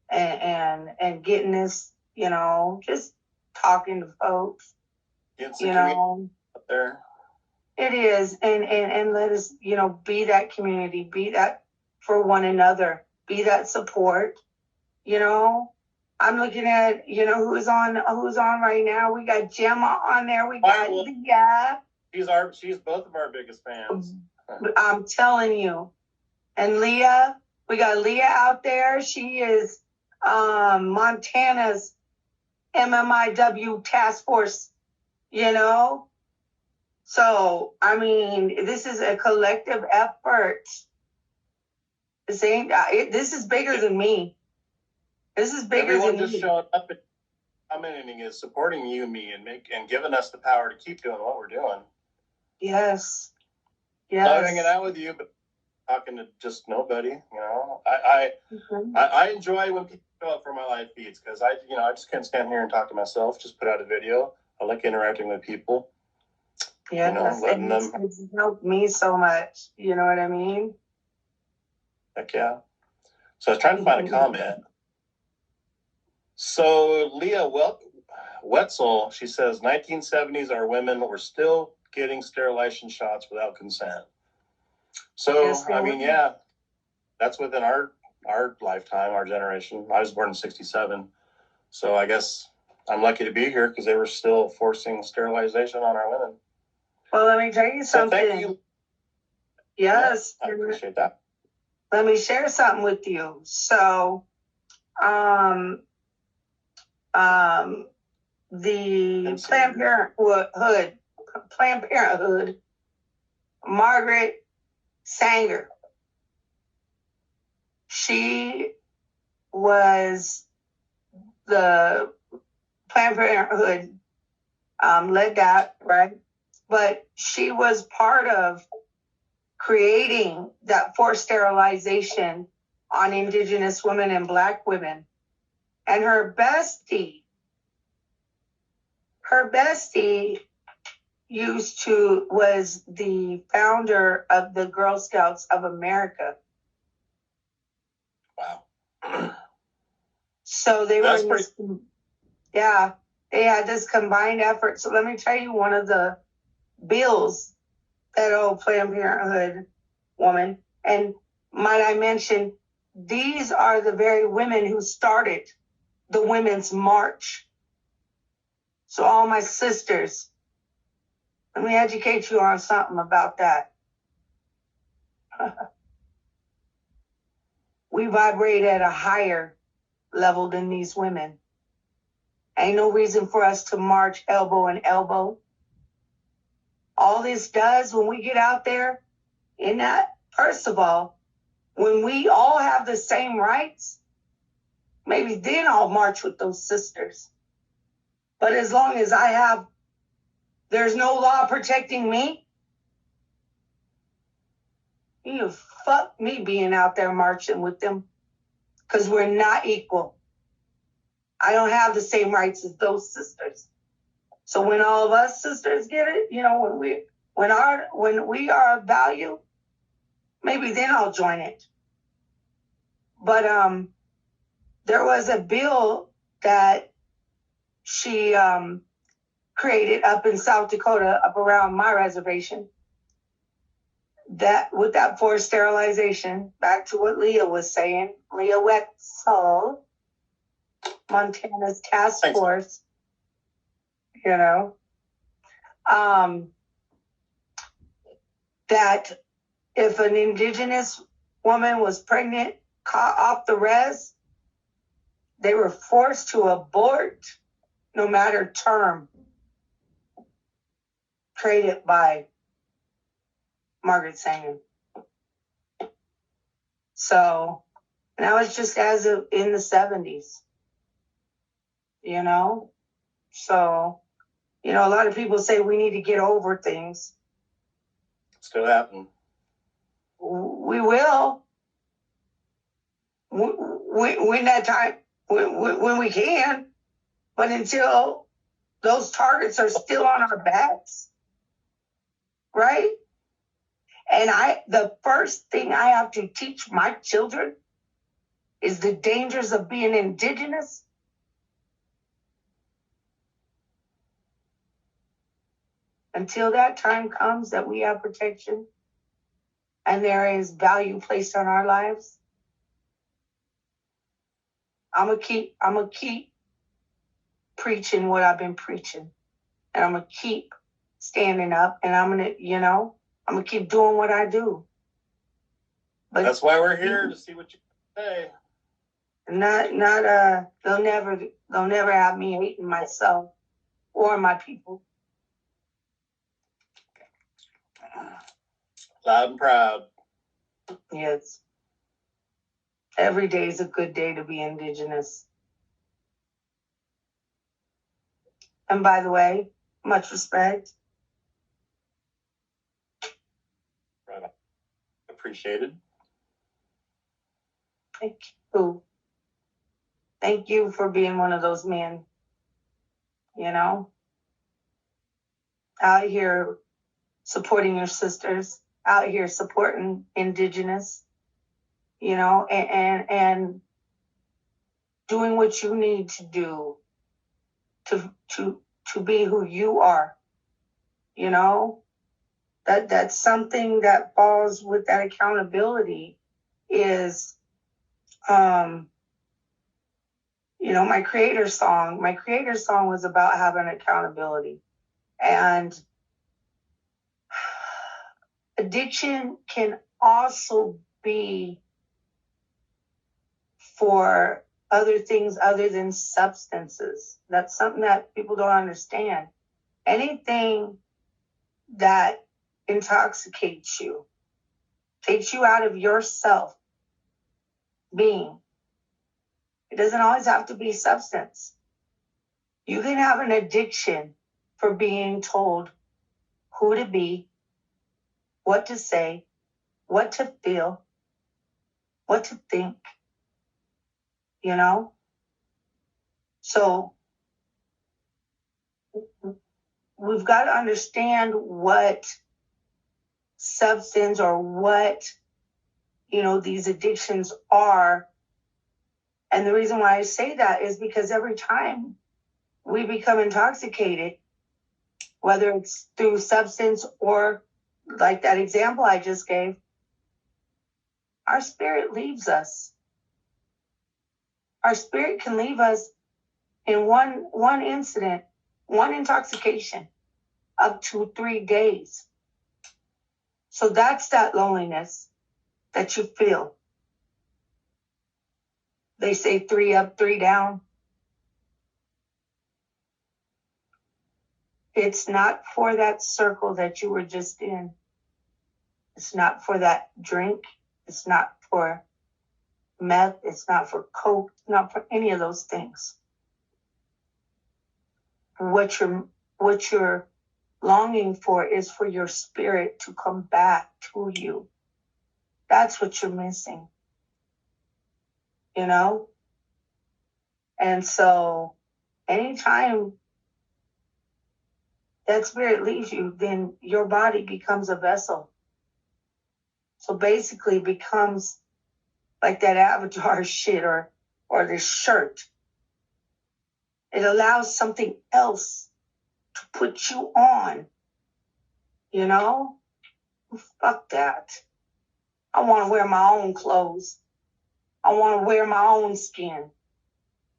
and getting this, just talking to folks. It's out there. It is, and let us, be that community, be that for one another, be that support. I'm looking at, who's on right now. We got Gemma on there. We got Leah. She's both of our biggest fans. I'm telling you. And Leah, we got Leah out there. She is Montana's MMIW task force, So, I mean, this is a collective effort This ain't. This is bigger than me. This is bigger Everyone than just me. showing up and commenting is supporting you and me and giving us the power to keep doing what we're doing. Yes. Love hanging out with you, but talking to just nobody. You know, I enjoy when people show up for my live feeds because I just can't stand here and talk to myself. Just put out a video. I like interacting with people. Yeah, letting them. It's helped me so much. You know what I mean? Heck yeah. So I was trying to find a comment. So Leah Wetzel, she says 1970s our women were still getting sterilization shots without consent. So Yes, I mean, yeah, that's within our lifetime, our generation. I was born in '67, so I guess I'm lucky to be here because they were still forcing sterilization on our women. Well, let me tell you something. So thank you. Yes, I appreciate that. Let me share something with you. So, the Planned Parenthood, Margaret Sanger, she was the Planned Parenthood led that, right? But she was part of creating that forced sterilization on Indigenous women and Black women. And her bestie was the founder of the Girl Scouts of America. Wow. So they they had this combined effort. So let me tell you one of the bills that old Planned Parenthood woman, and might I mention, these are the very women who started the Women's March. So all my sisters, let me educate you on something about that. We vibrate at a higher level than these women. Ain't no reason for us to march elbow and elbow. All this does when we get out there, in that, first of all, when we all have the same rights, maybe then I'll march with those sisters. But as long as there's no law protecting me, you fuck me being out there marching with them, because we're not equal. I don't have the same rights as those sisters. So when all of us sisters get it, when we are of value, maybe then I'll join it. But there was a bill that she created up in South Dakota, up around my reservation, that with that forced sterilization, back to what Leah was saying, Leah Wetzel, Montana's task force, that if an Indigenous woman was pregnant, caught off the res, they were forced to abort no matter term. Created by Margaret Sanger. So, and that was just in the 70s, So, a lot of people say we need to get over things. Still happening. We will. When that time, when we can. But until those targets are still on our backs, right? And the first thing I have to teach my children is the dangers of being Indigenous. Until that time comes that we have protection and there is value placed on our lives, I'm gonna keep preaching what I've been preaching, and I'm gonna keep standing up, and I'm gonna keep doing what I do. But that's why we're here, to see what you say. They'll never have me hating myself or my people. Loud and proud. Yes. Every day is a good day to be Indigenous. And by the way, much respect. Right on. Appreciated. Thank you. Thank you for being one of those men, you know, out here supporting your sisters, out here supporting Indigenous, you know, and doing what you need to do to be who you are, you know. That's something that falls with that accountability is you know, my creator song was about having accountability. And addiction can also be for other things other than substances. That's something that people don't understand. Anything that intoxicates you, takes you out of yourself being. It doesn't always have to be substance. You can have an addiction for being told who to be, what to say, what to feel, what to think, you know? So we've got to understand what substance or what, you know, these addictions are. And the reason why I say that is because every time we become intoxicated, whether it's through substance or like that example I just gave, our spirit leaves us. Our spirit can leave us in one incident, one intoxication, up to 3 days. So that's that loneliness that you feel. They say 3 up, 3 down. It's not for that circle that you were just in. It's not for that drink. It's not for meth. It's not for coke. It's not for any of those things. What you're longing for is for your spirit to come back to you. That's what you're missing. You know? And so anytime that spirit leaves you, then your body becomes a vessel. So basically becomes like that avatar shit or this shirt. It allows something else to put you on. You know? Fuck that. I want to wear my own clothes. I want to wear my own skin.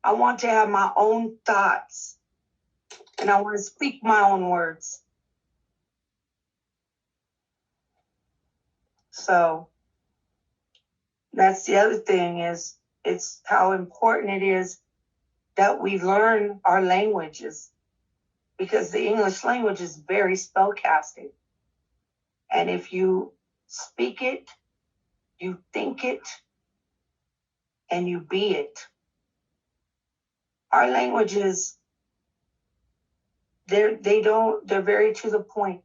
I want to have my own thoughts. And I want to speak my own words. So that's the other thing is it's how important it is that we learn our languages, because the English language is very spellcasting. And if you speak it, you think it, and you be it. Our languages, they're very to the point.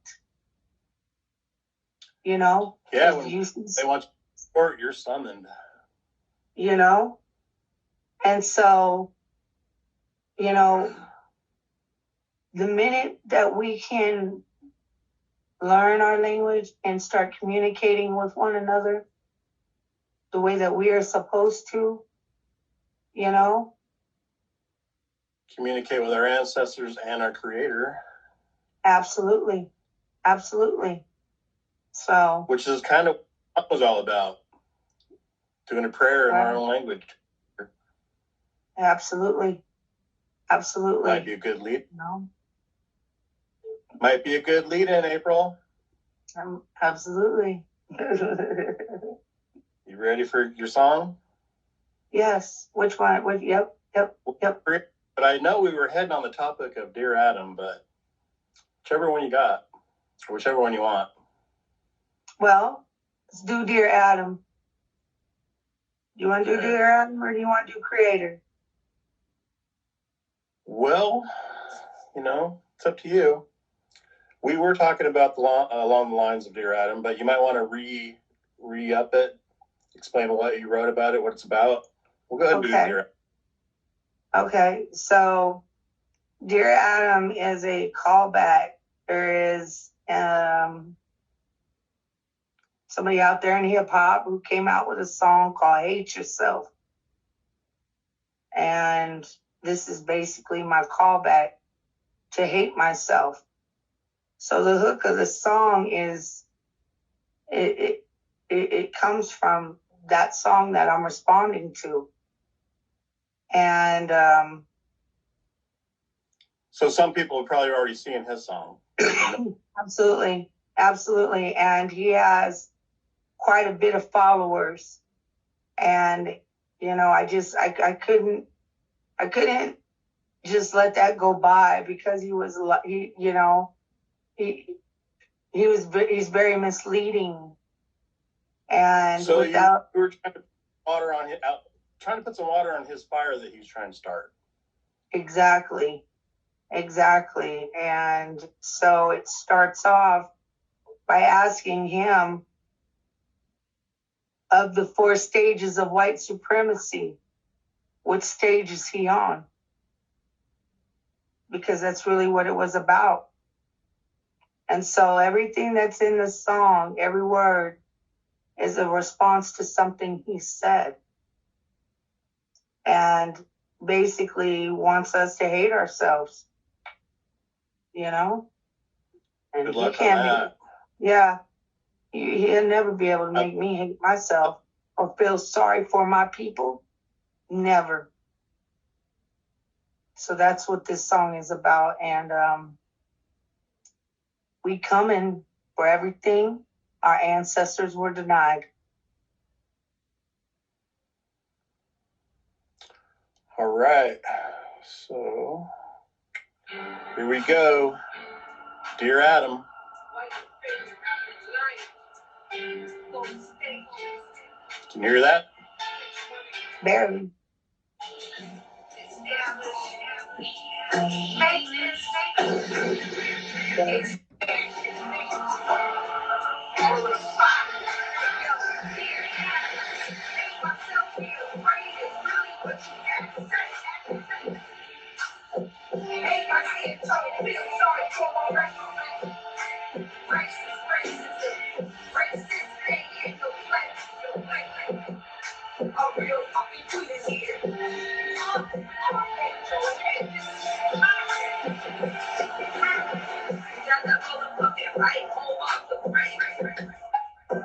You know? Yeah, when they want you to support, you're summoned. You know? And so, you know, the minute that we can learn our language and start communicating with one another the way that we are supposed to, you know? Communicate with our ancestors and our creator. Absolutely. Absolutely. So. Which is kind of what it was all about. Doing a prayer in our own language. Absolutely. Absolutely. Might be a good lead. No. Might be a good lead in, April. Absolutely. You ready for your song? Yes. Which one? Yep. But I know we were heading on the topic of Dear Adam, but whichever one you got, or whichever one you want. Well, let's do Dear Adam. You want to do Dear Adam or do you want to do Creator? Well, it's up to you. We were talking about along the lines of Dear Adam, but you might want to re-up it, explain what you wrote about it, what it's about. We'll go ahead and do Dear Adam. Okay, so Dear Adam is a callback. There is somebody out there in hip hop who came out with a song called Hate Yourself. And this is basically my callback to hate myself. So the hook of the song is, it comes from that song that I'm responding to. And so some people have probably already seen his song. Absolutely. And he has quite a bit of followers. And, I couldn't just let that go by because he's very misleading. And so you were trying to put some water on his fire that he was trying to start. Exactly. And so it starts off by asking him, of the 4 stages of white supremacy, what stage is he on? Because that's really what it was about. And so everything that's in the song, every word, is a response to something he said. And basically wants us to hate ourselves. And good luck on that. He'll never be able to make me hate myself or feel sorry for my people. Never. So that's what this song is about. And we coming for everything our ancestors were denied. All right. So here we go. Dear Adam. Can you hear that? Barely.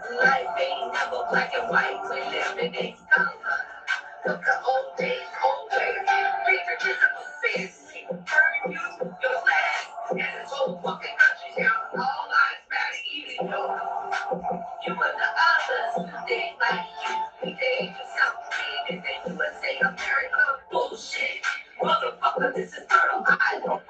Life ain't never black and white, we live in its color. Look the old days, old ways, patriotism sins, burn you, your flag, and this whole fucking country down. All lives matter, even yours. You and the others, they ain't like you. We hate yourself, and then USA, America, bullshit. Motherfucker, this is Turtle Island.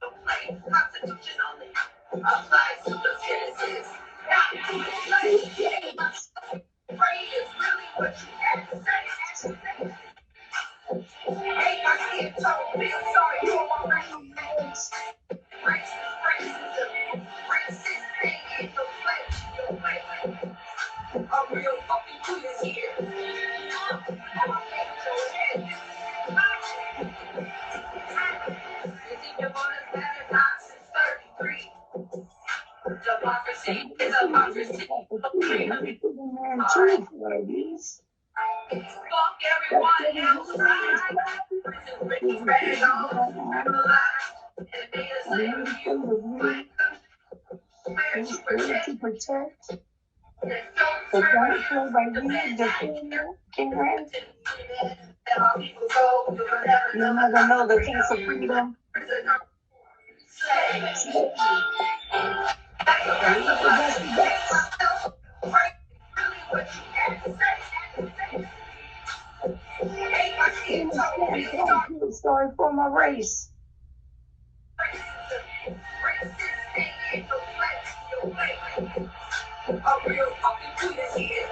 Don't play Constitution only. Applies to the citizens. Not to the slaves. Pray is really what you have to say. Hate my skin tone, feel sorry for my race. Racism. Racist, they ain't no place. A real fucking queen is here. I'ma make your head. You think your vote is better not since 33. Democracy is a democracy. Fuck everyone else, right? Prison red on the line. And made us say you swear to protect. But don't feel like you defend Karen. You'll never know the taste of freedom. Sorry for my race. A real fucking queen is here.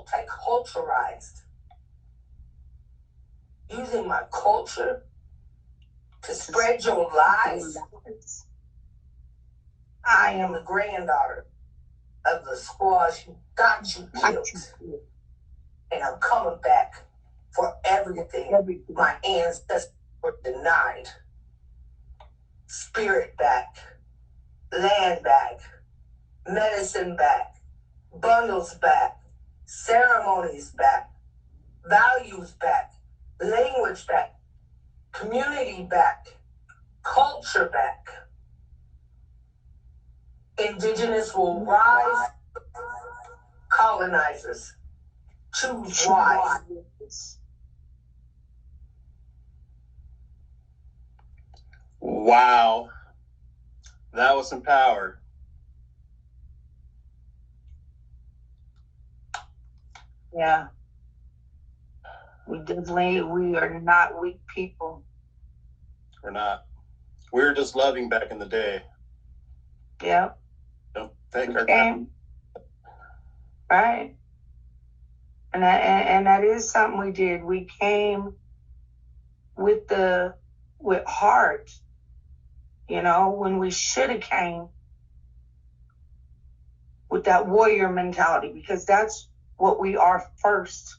multiculturalized, using my culture to spread your lies. I am the granddaughter of the squaws who got you killed. And I'm coming back for everything my ancestors were denied. Spirit back, land back, medicine back, bundles back, ceremonies back, values back, language back, community back, culture back. Indigenous will rise, colonizers choose wise. Wow. That was some power. Yeah. We are not weak people. We're not. We were just loving back in the day. Yeah. Don't thank our came. Right. And that is something we did. We came with heart, when we should have came with that warrior mentality, because that's what we are first.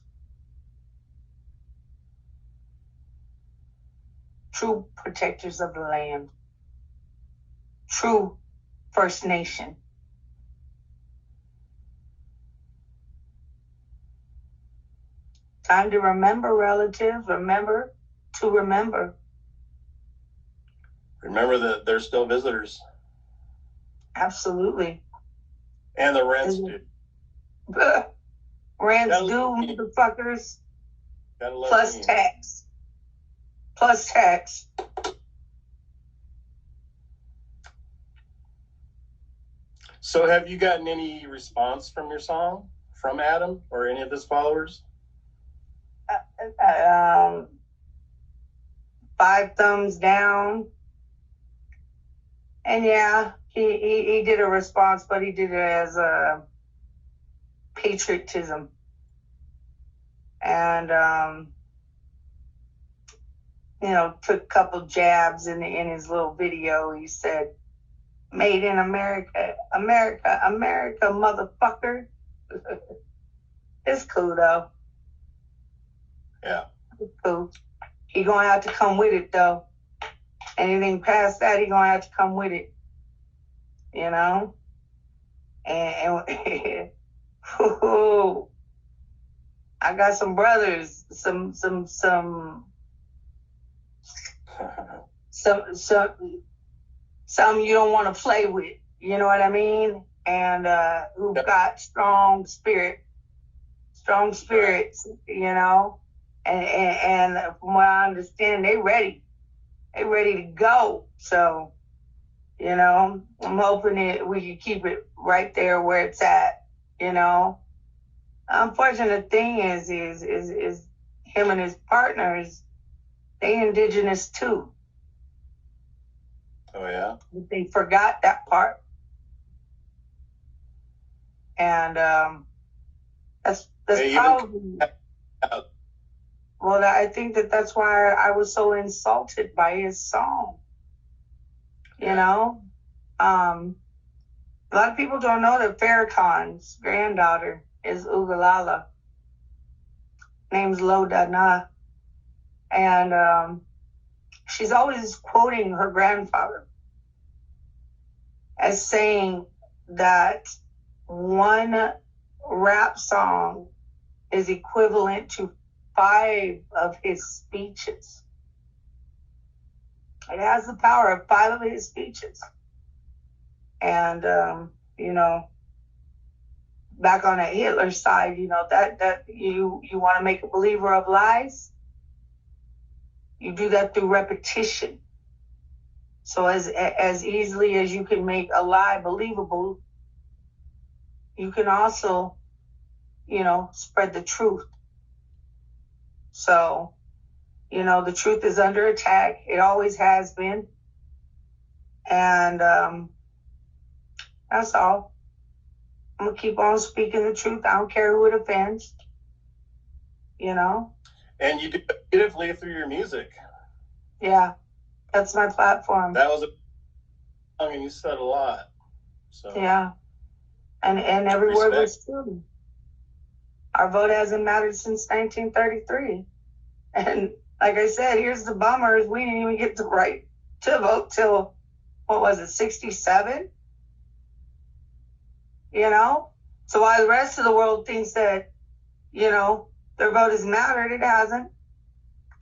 True protectors of the land. True First Nation. Time to remember, relatives. Remember to remember. Remember that there's still visitors. Absolutely. And the rents due. Rents due, motherfuckers. Plus tax. Plus tax. So have you gotten any response from your song from Adam or any of his followers? 5 thumbs down. And yeah, he did a response, but he did it as patriotism. And, took a couple jabs in his little video. He said, "Made in America, America, America, motherfucker." It's cool, though. Yeah. It's cool. He gonna have to come with it, though. Anything past that, he gonna have to come with it. And I got some brothers, some you don't want to play with, you know what I mean? And who've got strong spirits, and from what I understand, they ready to go. So, I'm hoping we can keep it right there where it's at. Unfortunate thing is him and his partners, they indigenous too. Oh yeah. They forgot that part. And that's probably. Well, I think that's why I was so insulted by his song. A lot of people don't know that Farrakhan's granddaughter is Ugalala. Name's Lodana. And she's always quoting her grandfather as saying that one rap song is equivalent to 5 of his speeches. It has the power of 5 of his speeches. And, back on the Hitler side, that you want to make a believer of lies, you do that through repetition. So as easily as you can make a lie believable, you can also, spread the truth. So, the truth is under attack. It always has been. And that's all. I'm gonna keep on speaking the truth. I don't care who it offends. You know? And you do it beautifully through your music. Yeah. That's my platform. That was a song and you said a lot. So yeah. And every respect. word was true. Our vote hasn't mattered since 1933. And like I said, here's the bummer is we didn't even get the right to vote till, what was it, 67? You know? So while the rest of the world thinks that, you know, their vote has mattered, it hasn't.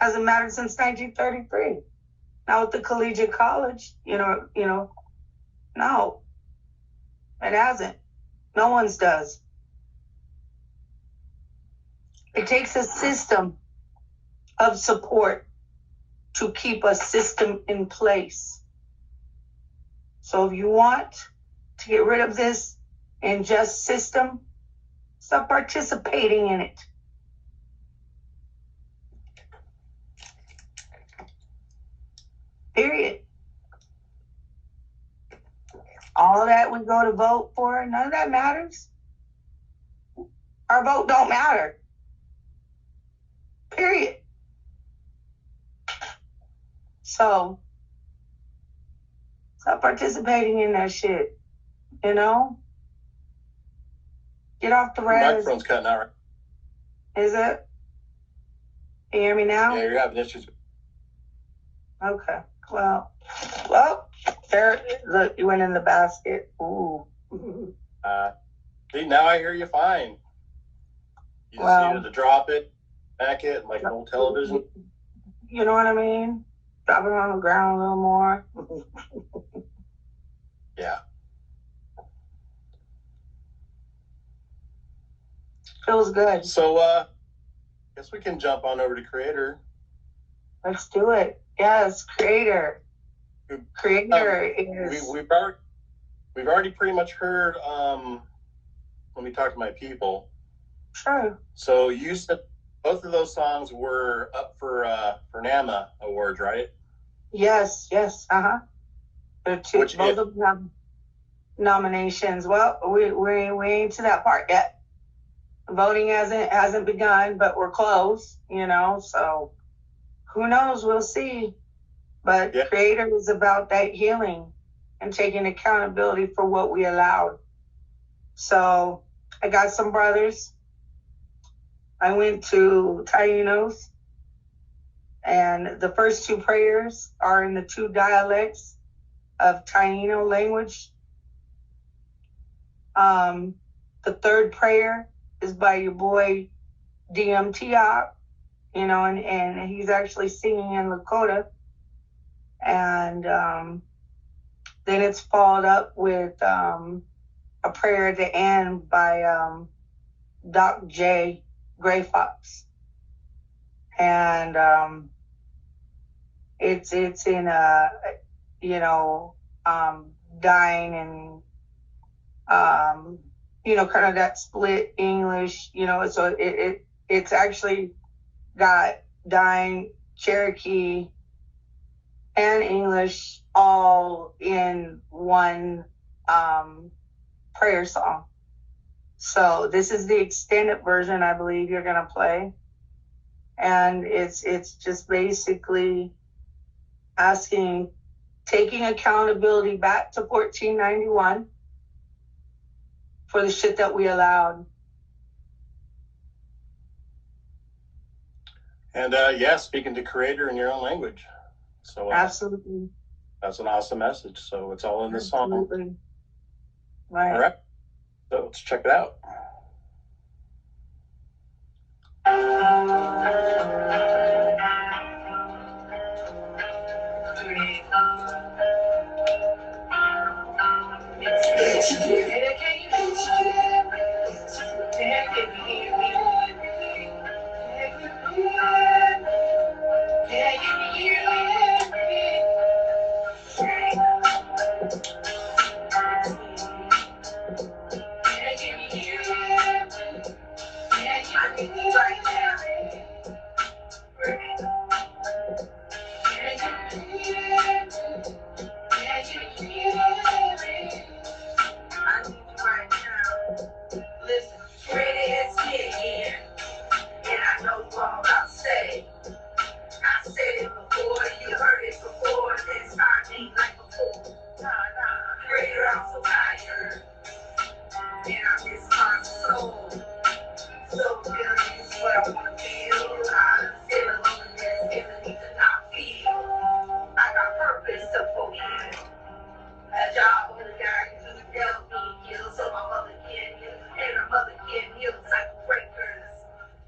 Hasn't mattered since 1933. Now with the collegiate college, no, it hasn't. No one's does. It takes a system of support to keep a system in place. So if you want to get rid of this unjust system, stop participating in it. Period. All that we go to vote for, none of that matters. Our vote don't matter. Period. So stop participating in that shit. You know? Get off the Your res. microphone's cutting out, right? Is it? Can you hear me now? Yeah, you're having issues. Okay. Well, there. Look, you went in the basket. Ooh. See, now I hear you fine. You just needed to drop it, back it, like an old television. You know what I mean? Drop it on the ground a little more. Yeah. Feels good. So, guess we can jump on over to Creator. Let's do it. Yes, Creator. Creator is. We've already pretty much heard. Let me talk to my people. Sure. So you said both of those songs were up for NAMA awards, right? Yes. Uh-huh. They're two. Which both of them have nominations. Well, we ain't to that part yet. Voting hasn't begun, but we're close. So who knows? We'll see. But yeah. Creator is about that healing and taking accountability for what we allowed. So I got some brothers. I went to Taínos, and the first two prayers are in the two dialects of Taíno language. The third prayer is by your boy DMT, and he's actually singing in Lakota. And then it's followed up with a prayer at the end by Doc J. Gray Fox. And it's in dying and kind of that split English, so it's actually got dying, Cherokee, and English all in one prayer song. So this is the extended version I believe you're gonna play. And it's just basically taking accountability back to 1491 for the shit that we allowed. And speaking to Creator in your own language. So absolutely. That's an awesome message. So it's all in the song. Right. All right. So let's check it out. So feelings what I wanna feel. I feel loneliness, feeling to not feel. I got purpose to fulfill. A job with a guy who helped me heal, so my mother can heal, and her mother can heal cycle breakers.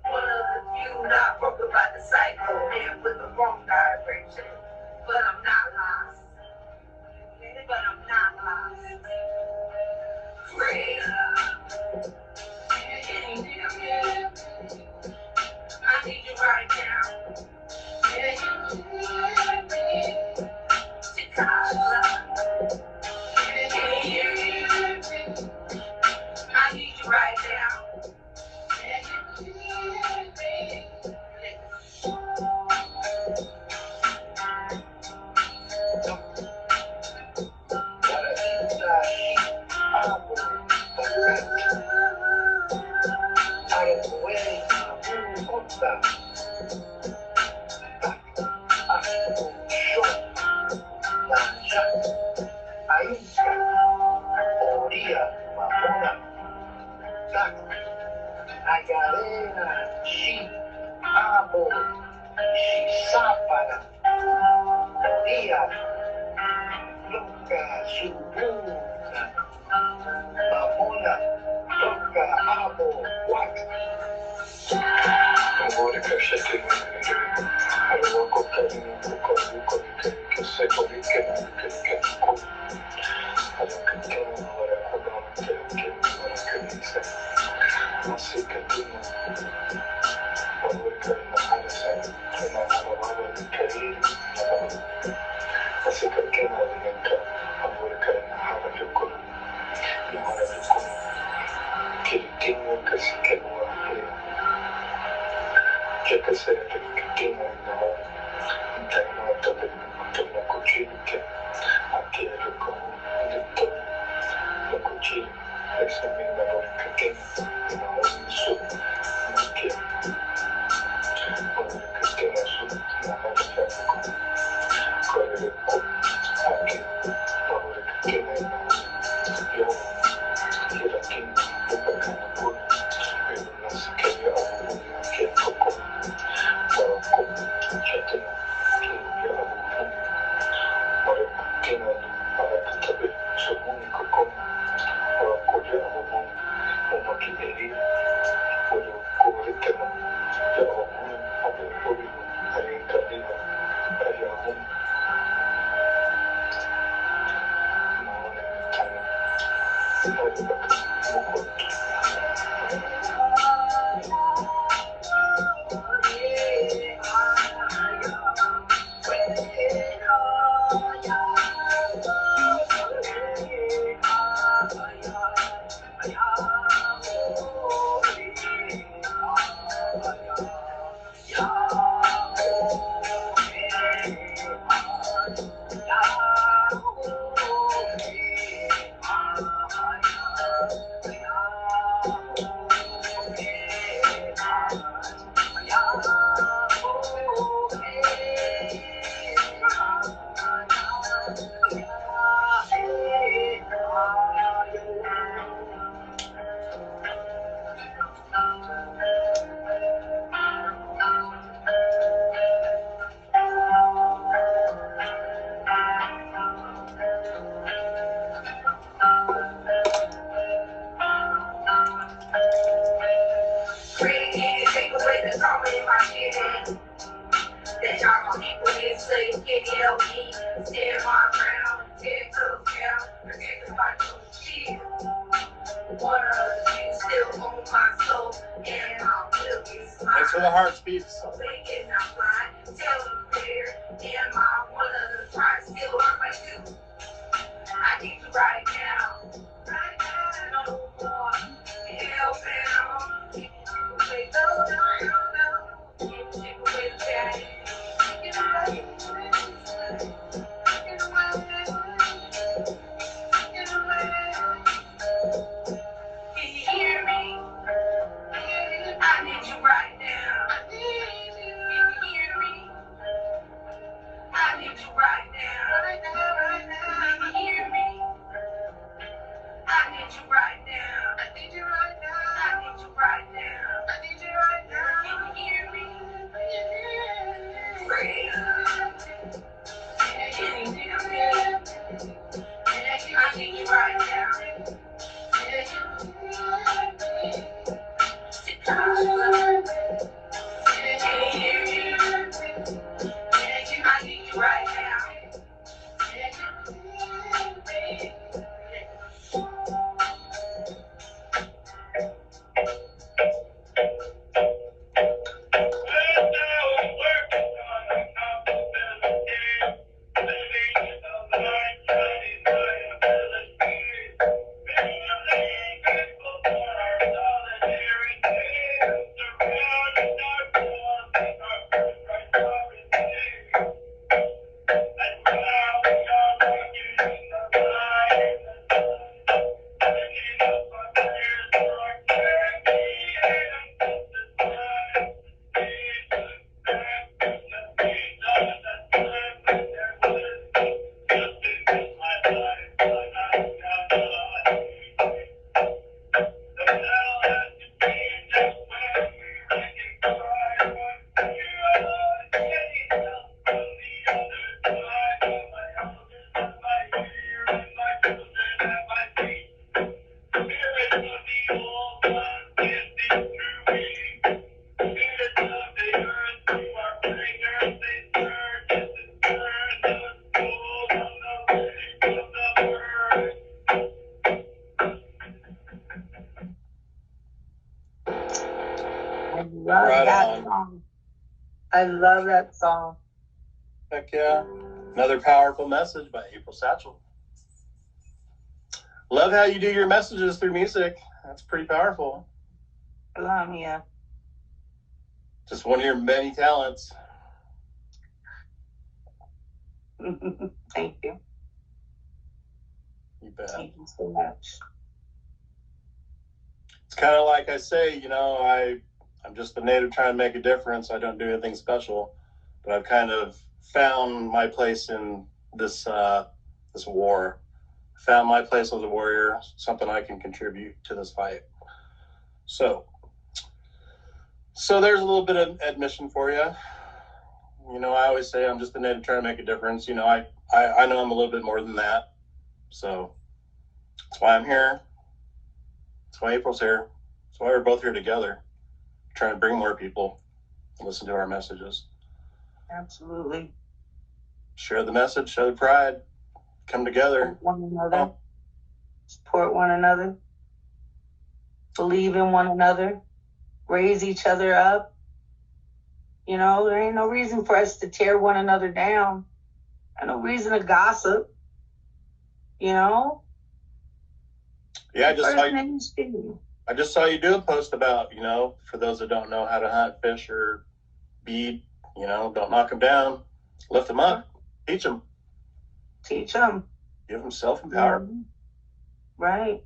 One of the few not broken by the cycle, and with the wrong direction. But I'm not lost. But I'm not lost. Free. I need you right now. Chicago. I need you right now. Take away the trauma in my shit. That y'all my people here say, can't help me. Stand my ground, 10 toes down, forget to fight for the shit. One of the things still on my soul, and my will is mine. Thanks for the heart speaks. So they cannot fly, tell them clear, and my one of the tries still on my too. I need you right now. Right now, no more. Hell bound. Take away no. Take away the pain. Get away. Get away. Get away. Can you hear me? I need you right now. I need you. Can you hear me? I need you right now. Right now, right now. Can you hear me? love Right that on. song. I love that song. Heck yeah. Another powerful message by April Satchell. Love how you do your messages through music. That's pretty powerful. Yeah. Just one of your many talents. Thank you. You bet. Thank you so much. It's kind of like I say, you know, I'm just a native trying to make a difference. I don't do anything special, but I've kind of found my place in this this war. Found my place as a warrior, something I can contribute to this fight. So there's a little bit of admission for you. You know, I always say I'm just a native trying to make a difference. You know, I know I'm a little bit more than that. So that's why I'm here. That's why April's here. That's why we're both here together, trying to bring more people to listen to our messages. Absolutely. Share the message, show the pride, come together. Support one another. Support one another. Believe in one another. Raise each other up. You know, there ain't no reason for us to tear one another down. And no reason to gossip. You know? Yeah, I just saw you do a post about, you know, for those that don't know how to hunt, fish, or bead, you know, don't knock them down, lift them up, teach them. Teach them. Give them self-empowerment. Right.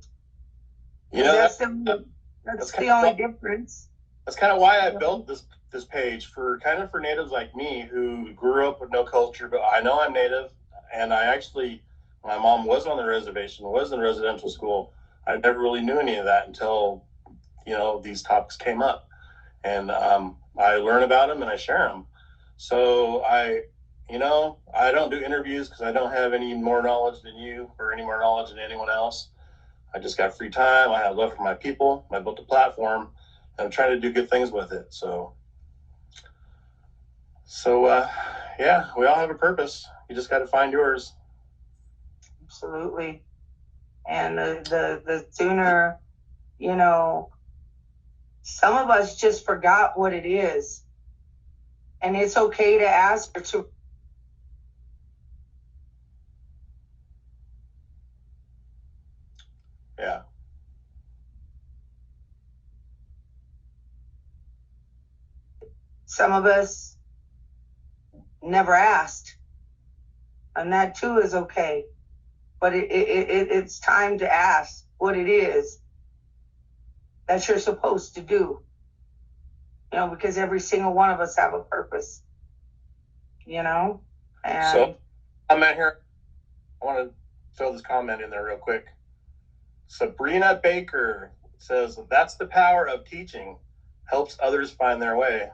You know, that's the only difference. That's kind of why I built this page for natives like me who grew up with no culture, but I know I'm native, and my mom was on the reservation, was in residential school. I never really knew any of that until, you know, these topics came up, and I learn about them and I share them. So I don't do interviews because I don't have any more knowledge than you or any more knowledge than anyone else. I just got free time. I have love for my people. I built a platform, and I'm trying to do good things with it. So yeah, we all have a purpose. You just got to find yours. Absolutely. And the sooner, you know, some of us just forgot what it is. And it's okay to ask or to. Yeah. Some of us never asked. And that too is okay. But it's time to ask what it is that you're supposed to do. You know, because every single one of us have a purpose. You know? And so, comment here. I want to throw this comment in there real quick. Sabrina Baker says, that's the power of teaching. Helps others find their way.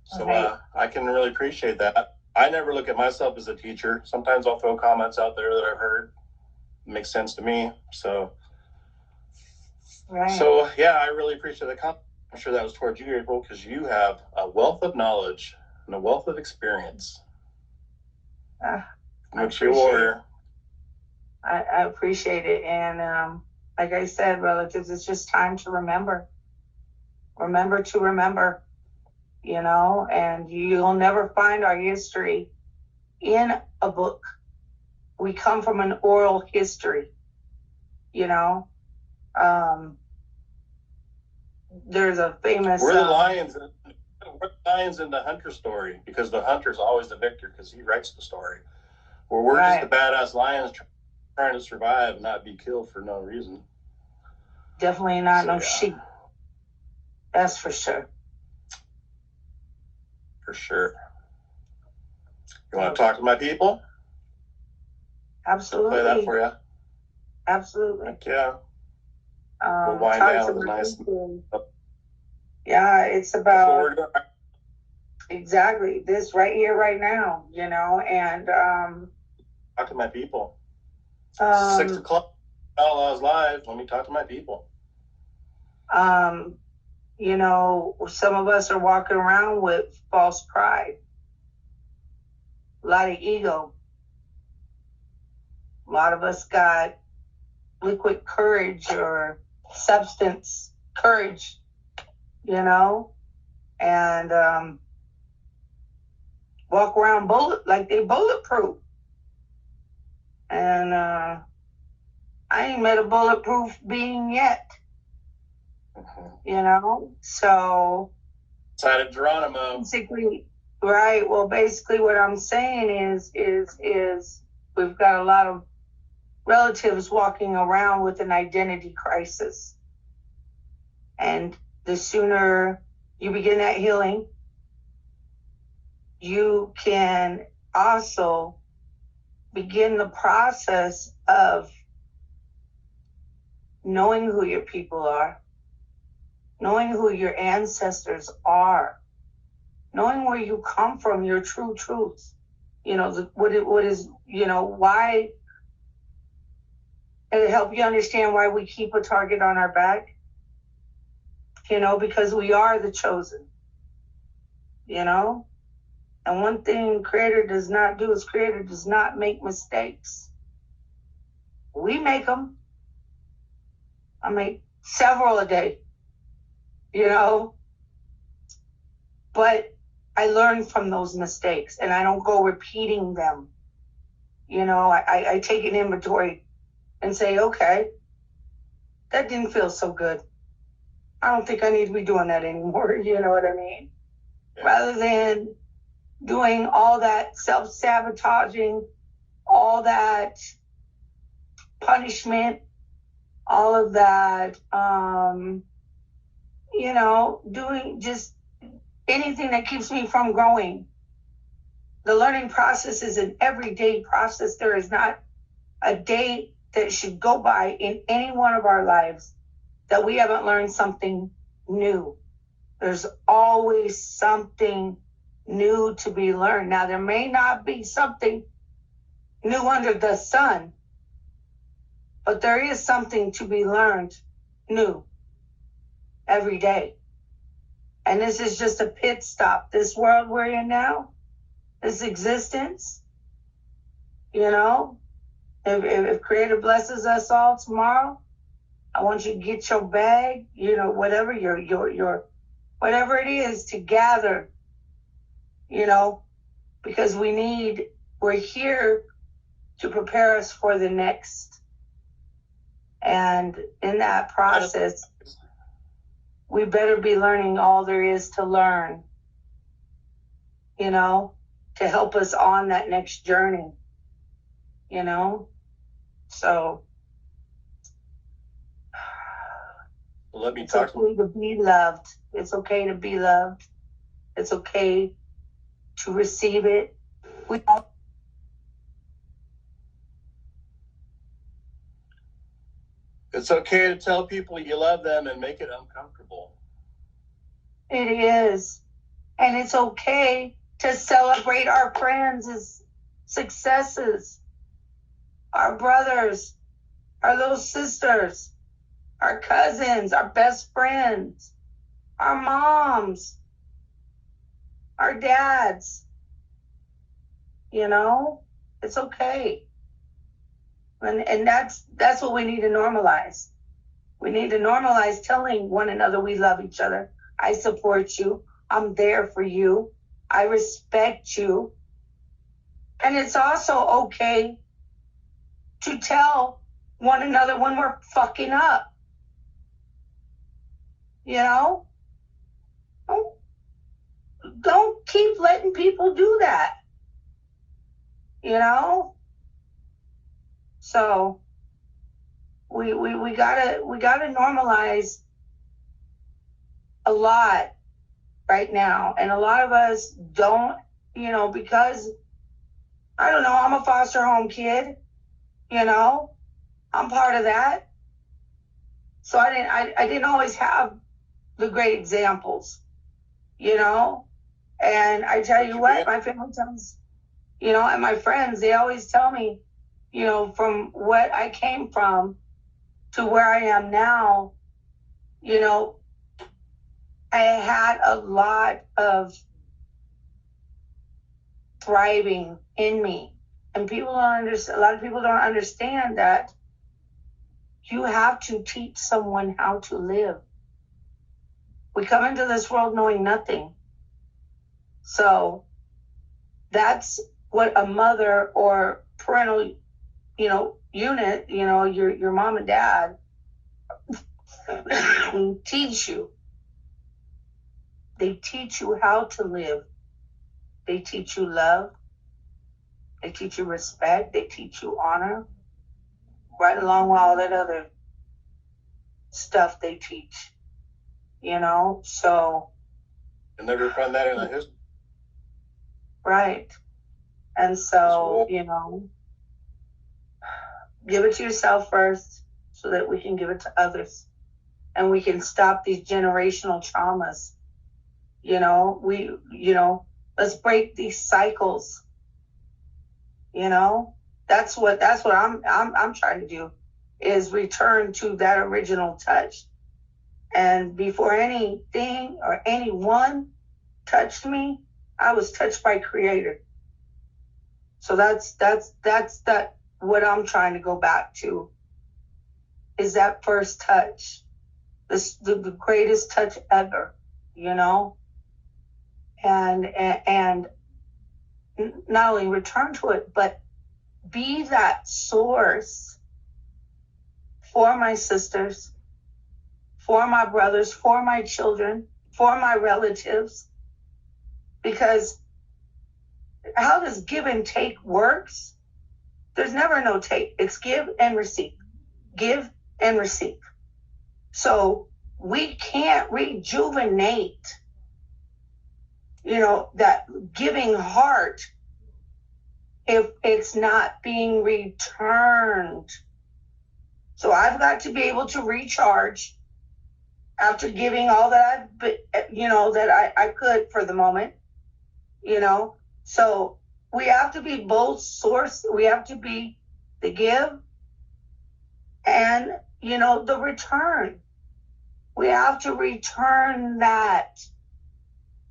So I can really appreciate that. I never look at myself as a teacher. Sometimes I'll throw comments out there that I've heard. It makes sense to me. So yeah, I really appreciate the comment. I'm sure that was towards you, April, because you have a wealth of knowledge and a wealth of experience. Makes you a warrior. I appreciate it. And like I said, relatives, it's just time to remember. Remember to remember. You know, and you'll never find our history in a book. We come from an oral history, you know. There's a famous... We're the lions in the hunter story, because the hunter's always the victor because he writes the story. Where we're just the badass lions trying to survive and not be killed for no reason. Definitely not sheep. That's for sure. For sure. You want to talk to my people? Absolutely. Play that for you. Absolutely. Heck yeah. We'll wind down with a nice. Yeah, it's about exactly this right here, right now. You know, and talk to my people. 6 o'clock. Outlawz live. Let me talk to my people. You know, some of us are walking around with false pride, a lot of ego. A lot of us got liquid courage or substance courage, you know, and walk around like they bulletproof. And I ain't met a bulletproof being yet, you know. So Side of Geronimo. basically, right. Well, basically, what I'm saying is we've got a lot of relatives walking around with an identity crisis, and the sooner you begin that healing, you can also begin the process of knowing who your people are, knowing who your ancestors are, knowing where you come from, your true truths. You know, what is, you know, why, it'll help you understand why we keep a target on our back, you know, because we are the chosen, you know. And one thing Creator does not do is Creator does not make mistakes. We make them. I make several a day, you know. But I learn from those mistakes and I don't go repeating them. You know, I take an inventory and say, okay, that didn't feel so good. I don't think I need to be doing that anymore. You know what I mean? Yeah. Rather than doing all that self-sabotaging, all that punishment, all of that, you know, doing just anything that keeps me from growing. The learning process is an everyday process. There is not a day that should go by in any one of our lives that we haven't learned something new. There's always something new to be learned. Now, there may not be something new under the sun, but there is something to be learned new every day. And this is just a pit stop. This world we're in now, this existence, you know, if Creator blesses us all tomorrow, I want you to get your bag, you know, whatever your whatever it is to gather, you know, because we're here to prepare us for the next. And in that process, we better be learning all there is to learn, you know, to help us on that next journey, you know. So let me it's talk. okay to be loved. It's okay to be loved. It's okay to receive it. It's okay to tell people you love them and make it uncomfortable. It is. And it's okay to celebrate our friends' successes, our brothers, our little sisters, our cousins, our best friends, our moms, our dads. You know, it's okay. And that's what we need to normalize. We need to normalize telling one another we love each other. I support you. I'm there for you. I respect you. And it's also okay to tell one another when we're fucking up. You know? Don't keep letting people do that. You know? So we gotta normalize a lot right now. And a lot of us don't, you know, because I don't know, I'm a foster home kid, you know, I'm part of that. So I didn't always have the great examples, you know. And I tell you what, my family tells, you know, and my friends, they always tell me, you know, from what I came from to where I am now, you know, I had a lot of thriving in me. And people don't understand, a lot of people don't understand that you have to teach someone how to live. We come into this world knowing nothing. So that's what a mother or parental, unit, your mom and dad teach you. They teach you how to live. They teach you love. They teach you respect. They teach you honor. Right along with all that other stuff they teach. So. You'll never find that in the history. Right. And so, give it to yourself first so that we can give it to others. And we can stop these generational traumas. Let's break these cycles. That's what I'm trying to do, is return to that original touch. And before anything or anyone touched me, I was touched by Creator. So that's what I'm trying to go back to, is that first touch, the greatest touch ever, and not only return to it, but be that source for my sisters, for my brothers, for my children, for my relatives. Because how does give and take works? There's never no take. It's give and receive. Give and receive. So we can't rejuvenate, that giving heart if it's not being returned. So I've got to be able to recharge after giving all that that I could for the moment, So we have to be both source. We have to be the give and, the return. We have to return that,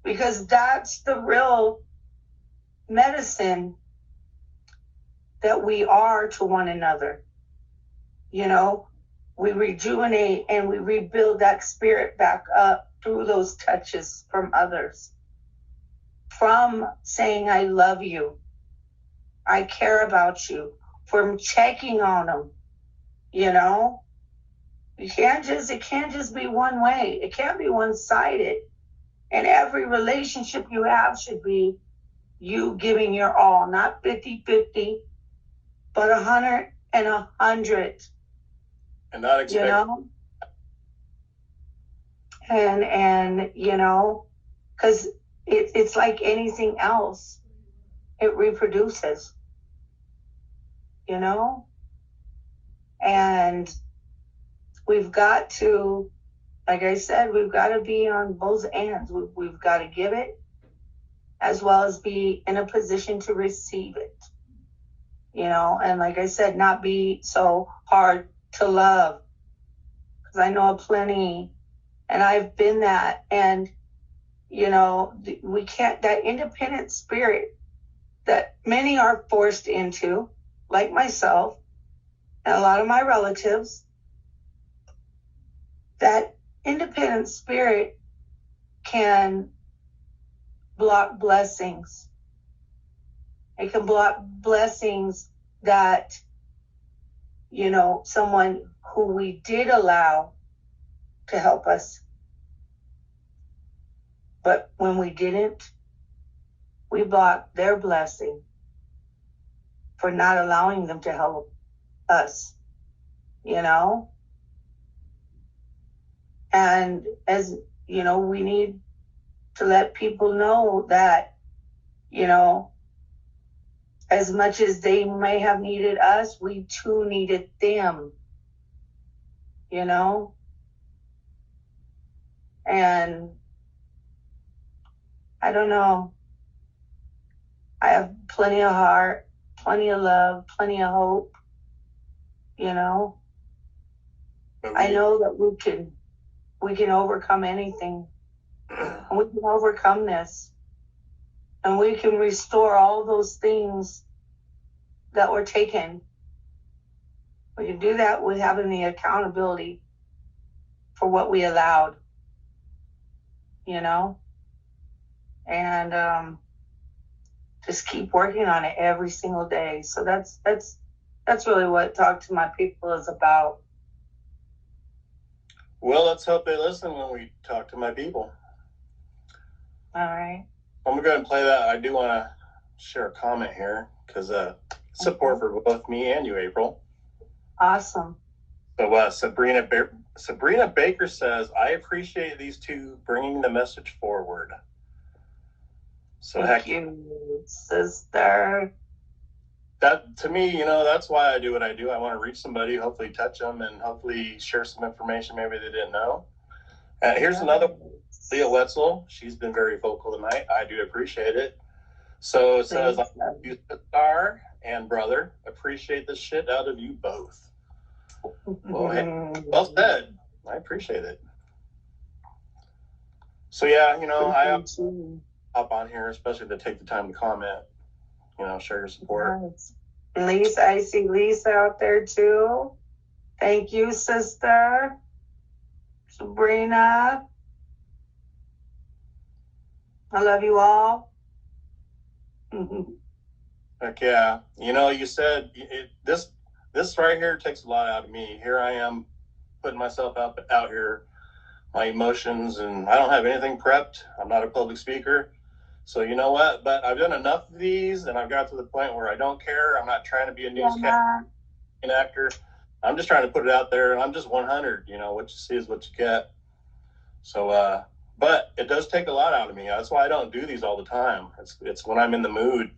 because that's the real medicine that we are to one another. We rejuvenate and we rebuild that spirit back up through those touches from others. From saying, I love you, I care about you, from checking on them, it can't just be one way. It can't be one-sided. And every relationship you have should be you giving your all, not 50-50, but 100 and 100. And not expect. And because it's like anything else. It reproduces, and we've got to, like I said, we've got to be on both ends. We've got to give it as well as be in a position to receive it, and like I said, not be so hard to love, because I know plenty, and I've been that, and we can't, that independent spirit that many are forced into, like myself and a lot of my relatives, that independent spirit can block blessings. It can block blessings that, someone who we did allow to help us. But when we didn't, we blocked their blessing for not allowing them to help us, And as, we need to let people know that, as much as they may have needed us, we too needed them, And I don't know. I have plenty of heart, plenty of love, plenty of hope, I know that we can overcome anything. And we can overcome this. And we can restore all those things that were taken. We can do that with having the accountability for what we allowed. you know, and just keep working on it every single day. So that's really what Talk to My People is about. Well, let's hope they listen when we talk to my people. All right. I'm going to go ahead and play that. I do want to share a comment here because support for both me and you, April. Awesome. So Sabrina Baker says, I appreciate these two bringing the message forward. So Thank you, sister. That, to me, that's why I do what I do. I want to reach somebody, hopefully touch them, and hopefully share some information maybe they didn't know. Here's another one, Leah Wetzel. She's been very vocal tonight. I do appreciate it. So it says, you star and brother, appreciate the shit out of you both. Well, hey, well said. I appreciate it. So yeah, I hop on here, especially to take the time to comment, share your support. Nice. Lisa, I see Lisa out there too. Thank you, sister. Sabrina. I love you all. Heck yeah. You said this right here takes a lot out of me. Here I am putting myself out here, my emotions, and I don't have anything prepped. I'm not a public speaker. So you know what? But I've done enough of these, and I've got to the point where I don't care. I'm not trying to be a newscaster, an actor. I'm just trying to put it out there, and I'm just 100. What you see is what you get. So, but it does take a lot out of me. That's why I don't do these all the time. It's when I'm in the mood,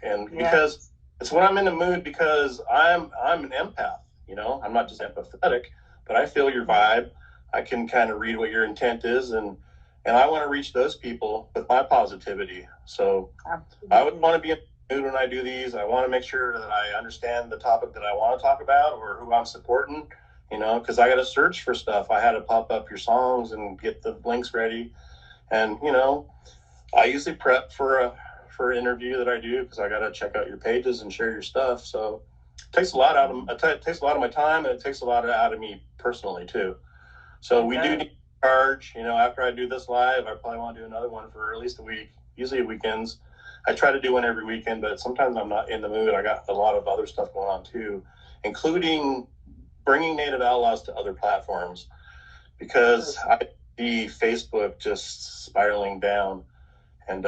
and because it's when I'm in the mood because I'm an empath. I'm not just empathetic, but I feel your vibe. I can kind of read what your intent is, and I want to reach those people with my positivity. So I would want to be in the mood when I do these. I want to make sure that I understand the topic that I want to talk about or who I'm supporting, because I got to search for stuff. I had to pop up your songs and get the links ready. And, I usually prep for an interview that I do because I got to check out your pages and share your stuff. So it takes a lot out of my time, and it takes a lot out of me personally too. So we do need to charge, after I do this live, I probably want to do another one for at least a week, usually weekends. I try to do one every weekend, but sometimes I'm not in the mood. I got a lot of other stuff going on too, including bringing Native Outlaws to other platforms, because I see Facebook just spiraling down. And,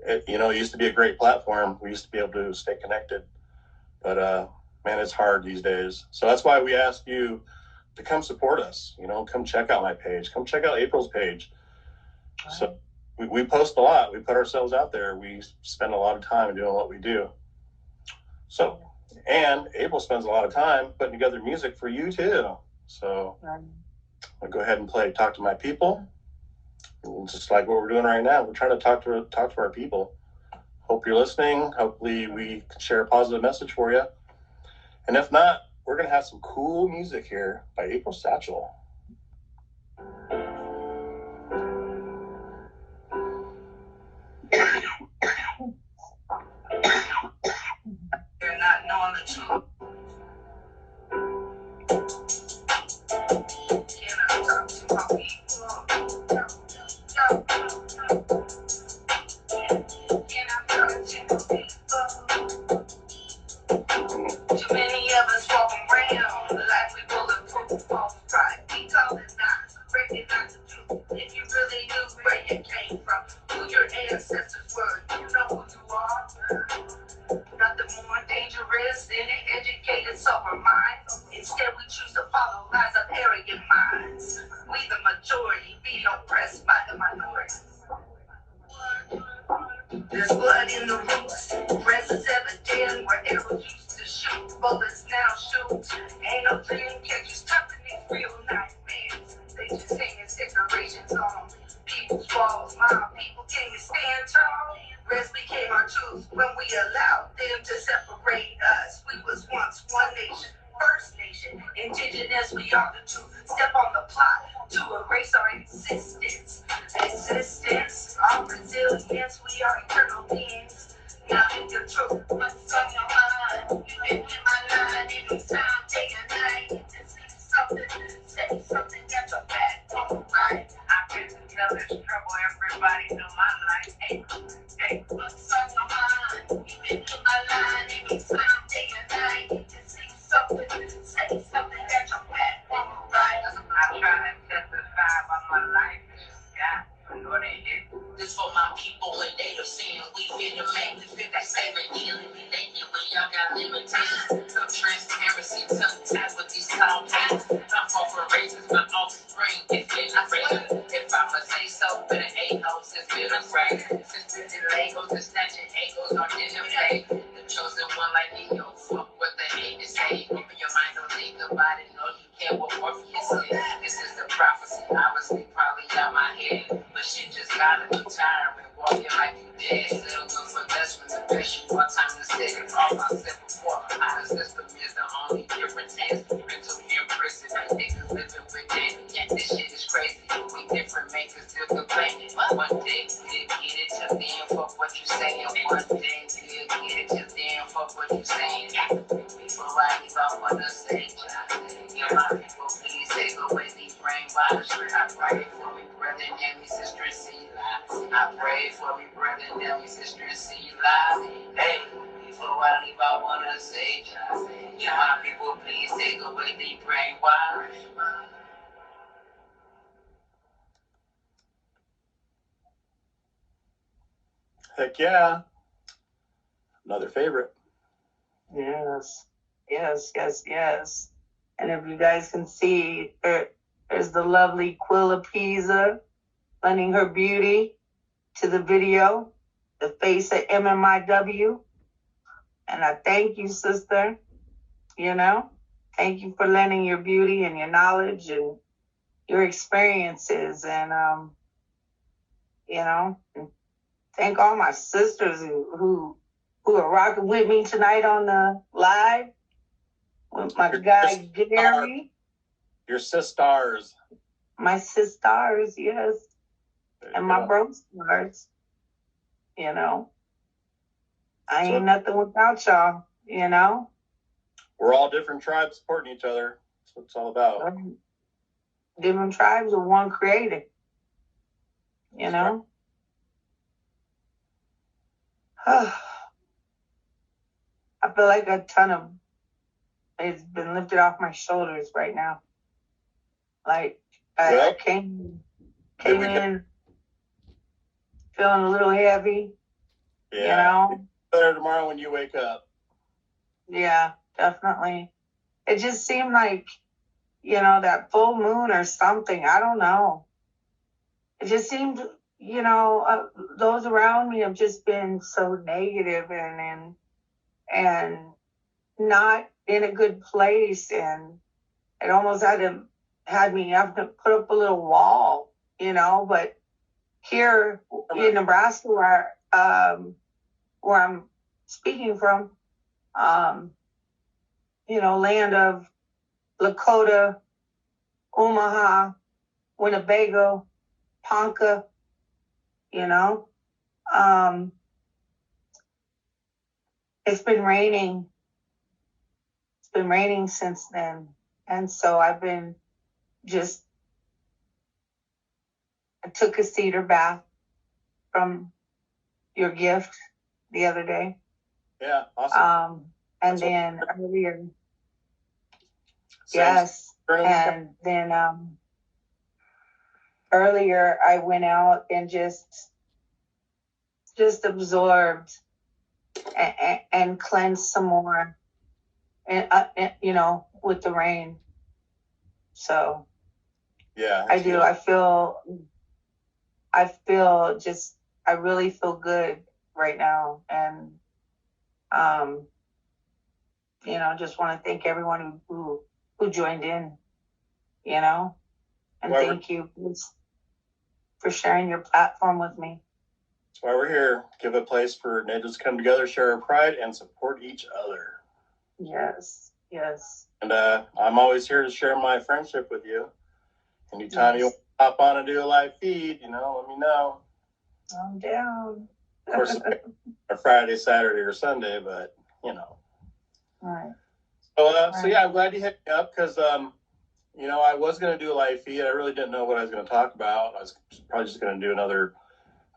it used to be a great platform. We used to be able to stay connected, but man, it's hard these days. So that's why we ask you to come support us, come check out my page, come check out April's page. Right. So we post a lot. We put ourselves out there. We spend a lot of time doing what we do. So, and April spends a lot of time putting together music for you too. So I'll go ahead and play Talk to My People. Just like what we're doing right now. We're trying to talk to our people. Hope you're listening. Hopefully we can share a positive message for you. And if not, we're going to have some cool music here by April Satchell. You're not knowing the truth. Can I talk to my people? Can I talk to my people? Too many of us walk around like we bulletproof, false pride. We call it not, recognize the truth. If you really knew where you came from, who your ancestors were, you know who you are. Nothing more dangerous than an educated, sober mind. Instead, we choose to follow lies of arrogant minds. We the majority, being oppressed by the minority. There's blood in the roots, presence evident where arrows used to shoot, bullets now shoot. Ain't no dream catchers, tough to these real nightmares. They just hanging decorations on people's walls. My people came to stand tall. Rest became our truth when we allowed them to separate us. We was once one nation, First Nation, indigenous, we are the truth. Step on the plot to erase our existence. Our resilience, we are eternal beings. Now it's the truth. What's on your mind? You been in my line anytime, day and night. Say something, get your back on right. I've been to tell this trouble. everybody know my life. Hey, hey, what's on your mind? You been in my line anytime, day or night. You can see something, say something that your platform right. I try to testify about my life. Yeah, I know they hit. This for my people when they are saying we finna make it. They say we're dealing lately when y'all got limitations. Some transparency, sometimes with these tall hats. I'm for raises, my offspring is in the rain. If I'ma say so, better A-hoes is been a right. Since the Legos and snatching egos on dinner plate. The chosen one like me, yo, fuck what the haters say. Open your mind, don't think about it, no, you can't walk off your sled. This is the prophecy, obviously, probably out my head. But shit just gotta be tiring, walking like you dead. Little good for less when the best you want time to stay. All my step before, how the system is the only difference is mental imprisonment. Niggas living with it, yeah, this shit is crazy. We different makers still complaining. One day we'll get it, till then fuck what you saying. One day we'll get it, till then fuck what you saying. Before I leave, I wanna say, you my people, please take away these brainwash. I pray for me, brother, and me, sister, see life. I pray for me, brother, and me, sister, see life. Hey, before I leave, I wanna say, you my people, please take away these brainwash. Heck yeah. Another favorite. Yes, yes, yes, yes. And if you guys can see, there's the lovely Quilla Pisa lending her beauty to the video, the face of MMIW. And I thank you, sister. You know, thank you for lending your beauty and your knowledge and your experiences. And, you know, and thank all my sisters who are rocking with me tonight on the live. With my guy Gary. Your sisters. My sisters, yes. And my bro stars. You know. I ain't nothing without y'all, you know. We're all different tribes supporting each other. That's what it's all about. Different tribes of one creator. You know. I feel like a ton of it's been lifted off my shoulders right now. Like I came in feeling a little heavy. Yeah. You know. Better tomorrow when you wake up. Yeah, definitely. It just seemed like, you know, that full moon or something. I don't know. It just seemed, you know, those around me have just been so negative and not in a good place, and it almost had me have to put up a little wall, you know. But here in Nebraska, where I'm speaking from, you know, land of Lakota, Omaha, Winnebago, Ponca, you know, it's been raining. It's been raining since then. And so I took a cedar bath from your gift the other day. Yeah, awesome. And then earlier, yes. And then earlier I went out and just absorbed and cleansed some more, and you know, with the rain. So yeah, I do. Good. I really feel good right now, and you know, just want to thank everyone who joined in, you know, and thank you for sharing your platform with me. That's why we're here. Give a place for natives to come together, share our pride, and support each other. Yes, yes. And I'm always here to share my friendship with you. Anytime you want to hop on and do a live feed, you know, let me know. I'm down. Of course, a Friday, Saturday, or Sunday, but, you know. All right. So yeah, I'm glad you hit me up because, I was going to do a live feed. I really didn't know what I was going to talk about. I was probably just going to do another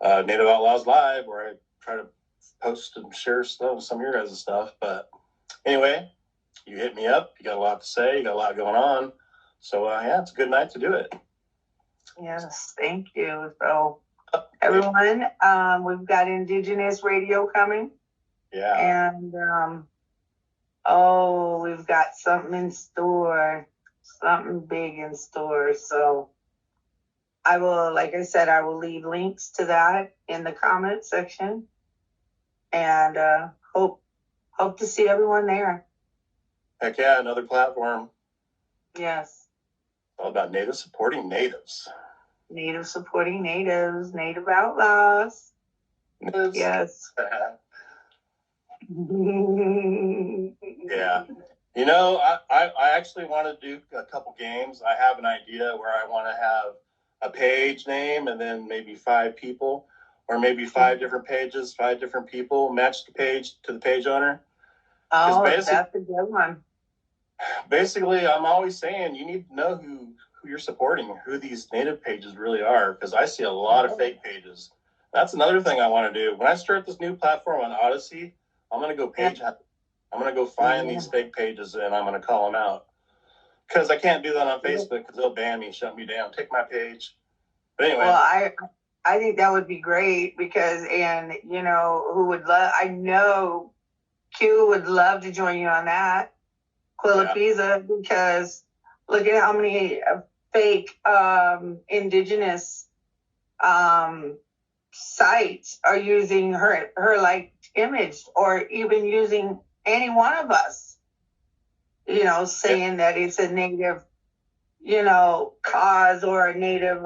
Native Outlaws Live, where I try to post and share some of your guys' stuff. But anyway, you hit me up. You got a lot to say. You got a lot going on. So, yeah, it's a good night to do it. Yes, thank you. So, everyone, we've got Indigenous Radio coming. Yeah. And, we've got something in store, something big in store. So, I will, like I said, I will leave links to that in the comment section. And hope to see everyone there. Heck yeah, another platform. Yes. All about Native supporting Natives. Native supporting Natives, Native Outlaws. Natives. Yes. Yeah. You know, I actually want to do a couple games. I have an idea where I want to have a page name and then maybe 5 people, or maybe 5 different pages, 5 different people, match the page to the page owner. Oh, that's a good one. Basically, I'm always saying you need to know who you're supporting, who these Native pages really are, because I see a lot of fake pages. That's another thing I want to do. When I start this new platform on Odyssey, I'm going to go page hunting. I'm going to go find these fake pages and I'm going to call them out. Because I can't do that on Facebook because they'll ban me, shut me down, take my page. But anyway. Well, I think that would be great because, and you know, I know Q would love to join you on that. Quilapisa, because look at how many fake Indigenous sites are using her like image, or even using any one of us, you know, saying that it's a Native, you know, cause or a Native,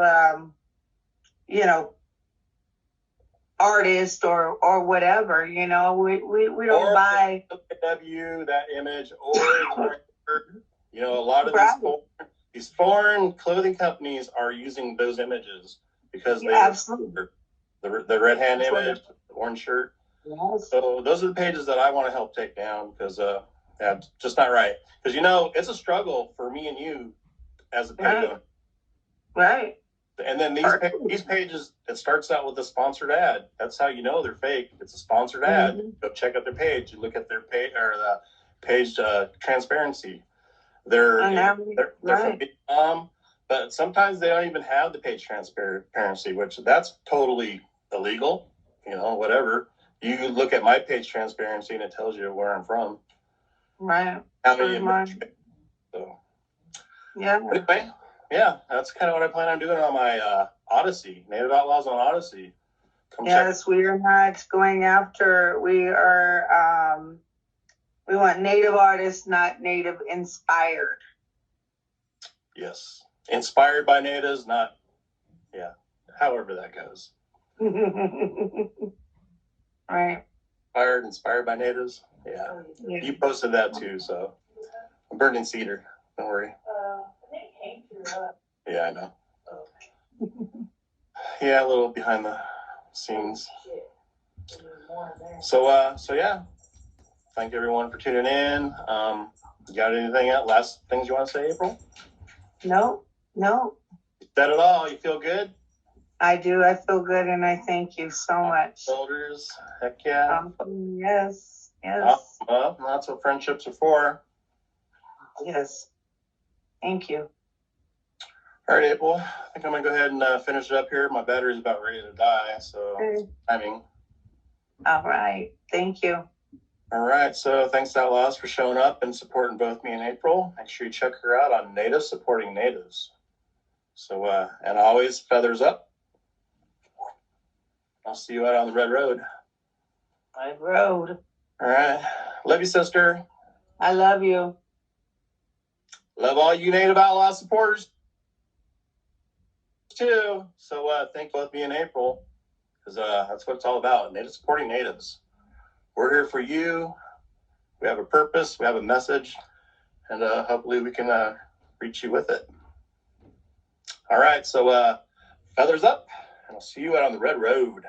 you know, artist or whatever, you know, we don't buy that image, or you know, a lot of these foreign clothing companies are using those images because they absolutely the red hand image, the orange shirt. Yes. So those are the pages that I want to help take down because just not right. Because you know, it's a struggle for me and you as a page owner. Right. And then these pages, it starts out with a sponsored ad. That's how you know they're fake. It's a sponsored ad. Go check out their page. You look at their page or the page transparency. They're from Vietnam, but sometimes they don't even have the page transparency, which that's totally illegal. You know, whatever. You look at my page transparency and it tells you where I'm from. Right. How many so yeah. Anyway, yeah, that's kind of what I plan on doing on my Odyssey, Native Outlaws on Odyssey. Yes, we are not going after. We are. We want Native artists, not Native inspired. Yes, inspired by natives, not however that goes. Right. Inspired by natives. Yeah. You posted that too, so I'm burning cedar. Don't worry. Yeah, I know. Yeah, a little behind the scenes. So yeah. Thank everyone for tuning in. You got anything else? Last things you want to say, April? No. Is that it all? You feel good? I do. I feel good, and I thank you so much. Shoulders. Heck yeah. Yes. Well, that's what friendships are for. Yes. Thank you. All right, April. I think I'm going to go ahead and finish it up here. My battery's about ready to die, so timing. All right. Thank you. All right. So thanks to Outlawz for showing up and supporting both me and April. Make sure you check her out on Native Supporting Natives. So, and always feathers up. I'll see you out on the red road. Red road. All right. Love you, sister. I love you. Love all you Native Outlaw supporters too. So thank both me and April, because that's what it's all about. Native supporting natives. We're here for you. We have a purpose. We have a message, and hopefully we can reach you with it. All right. So feathers up, and I'll see you out on the red road.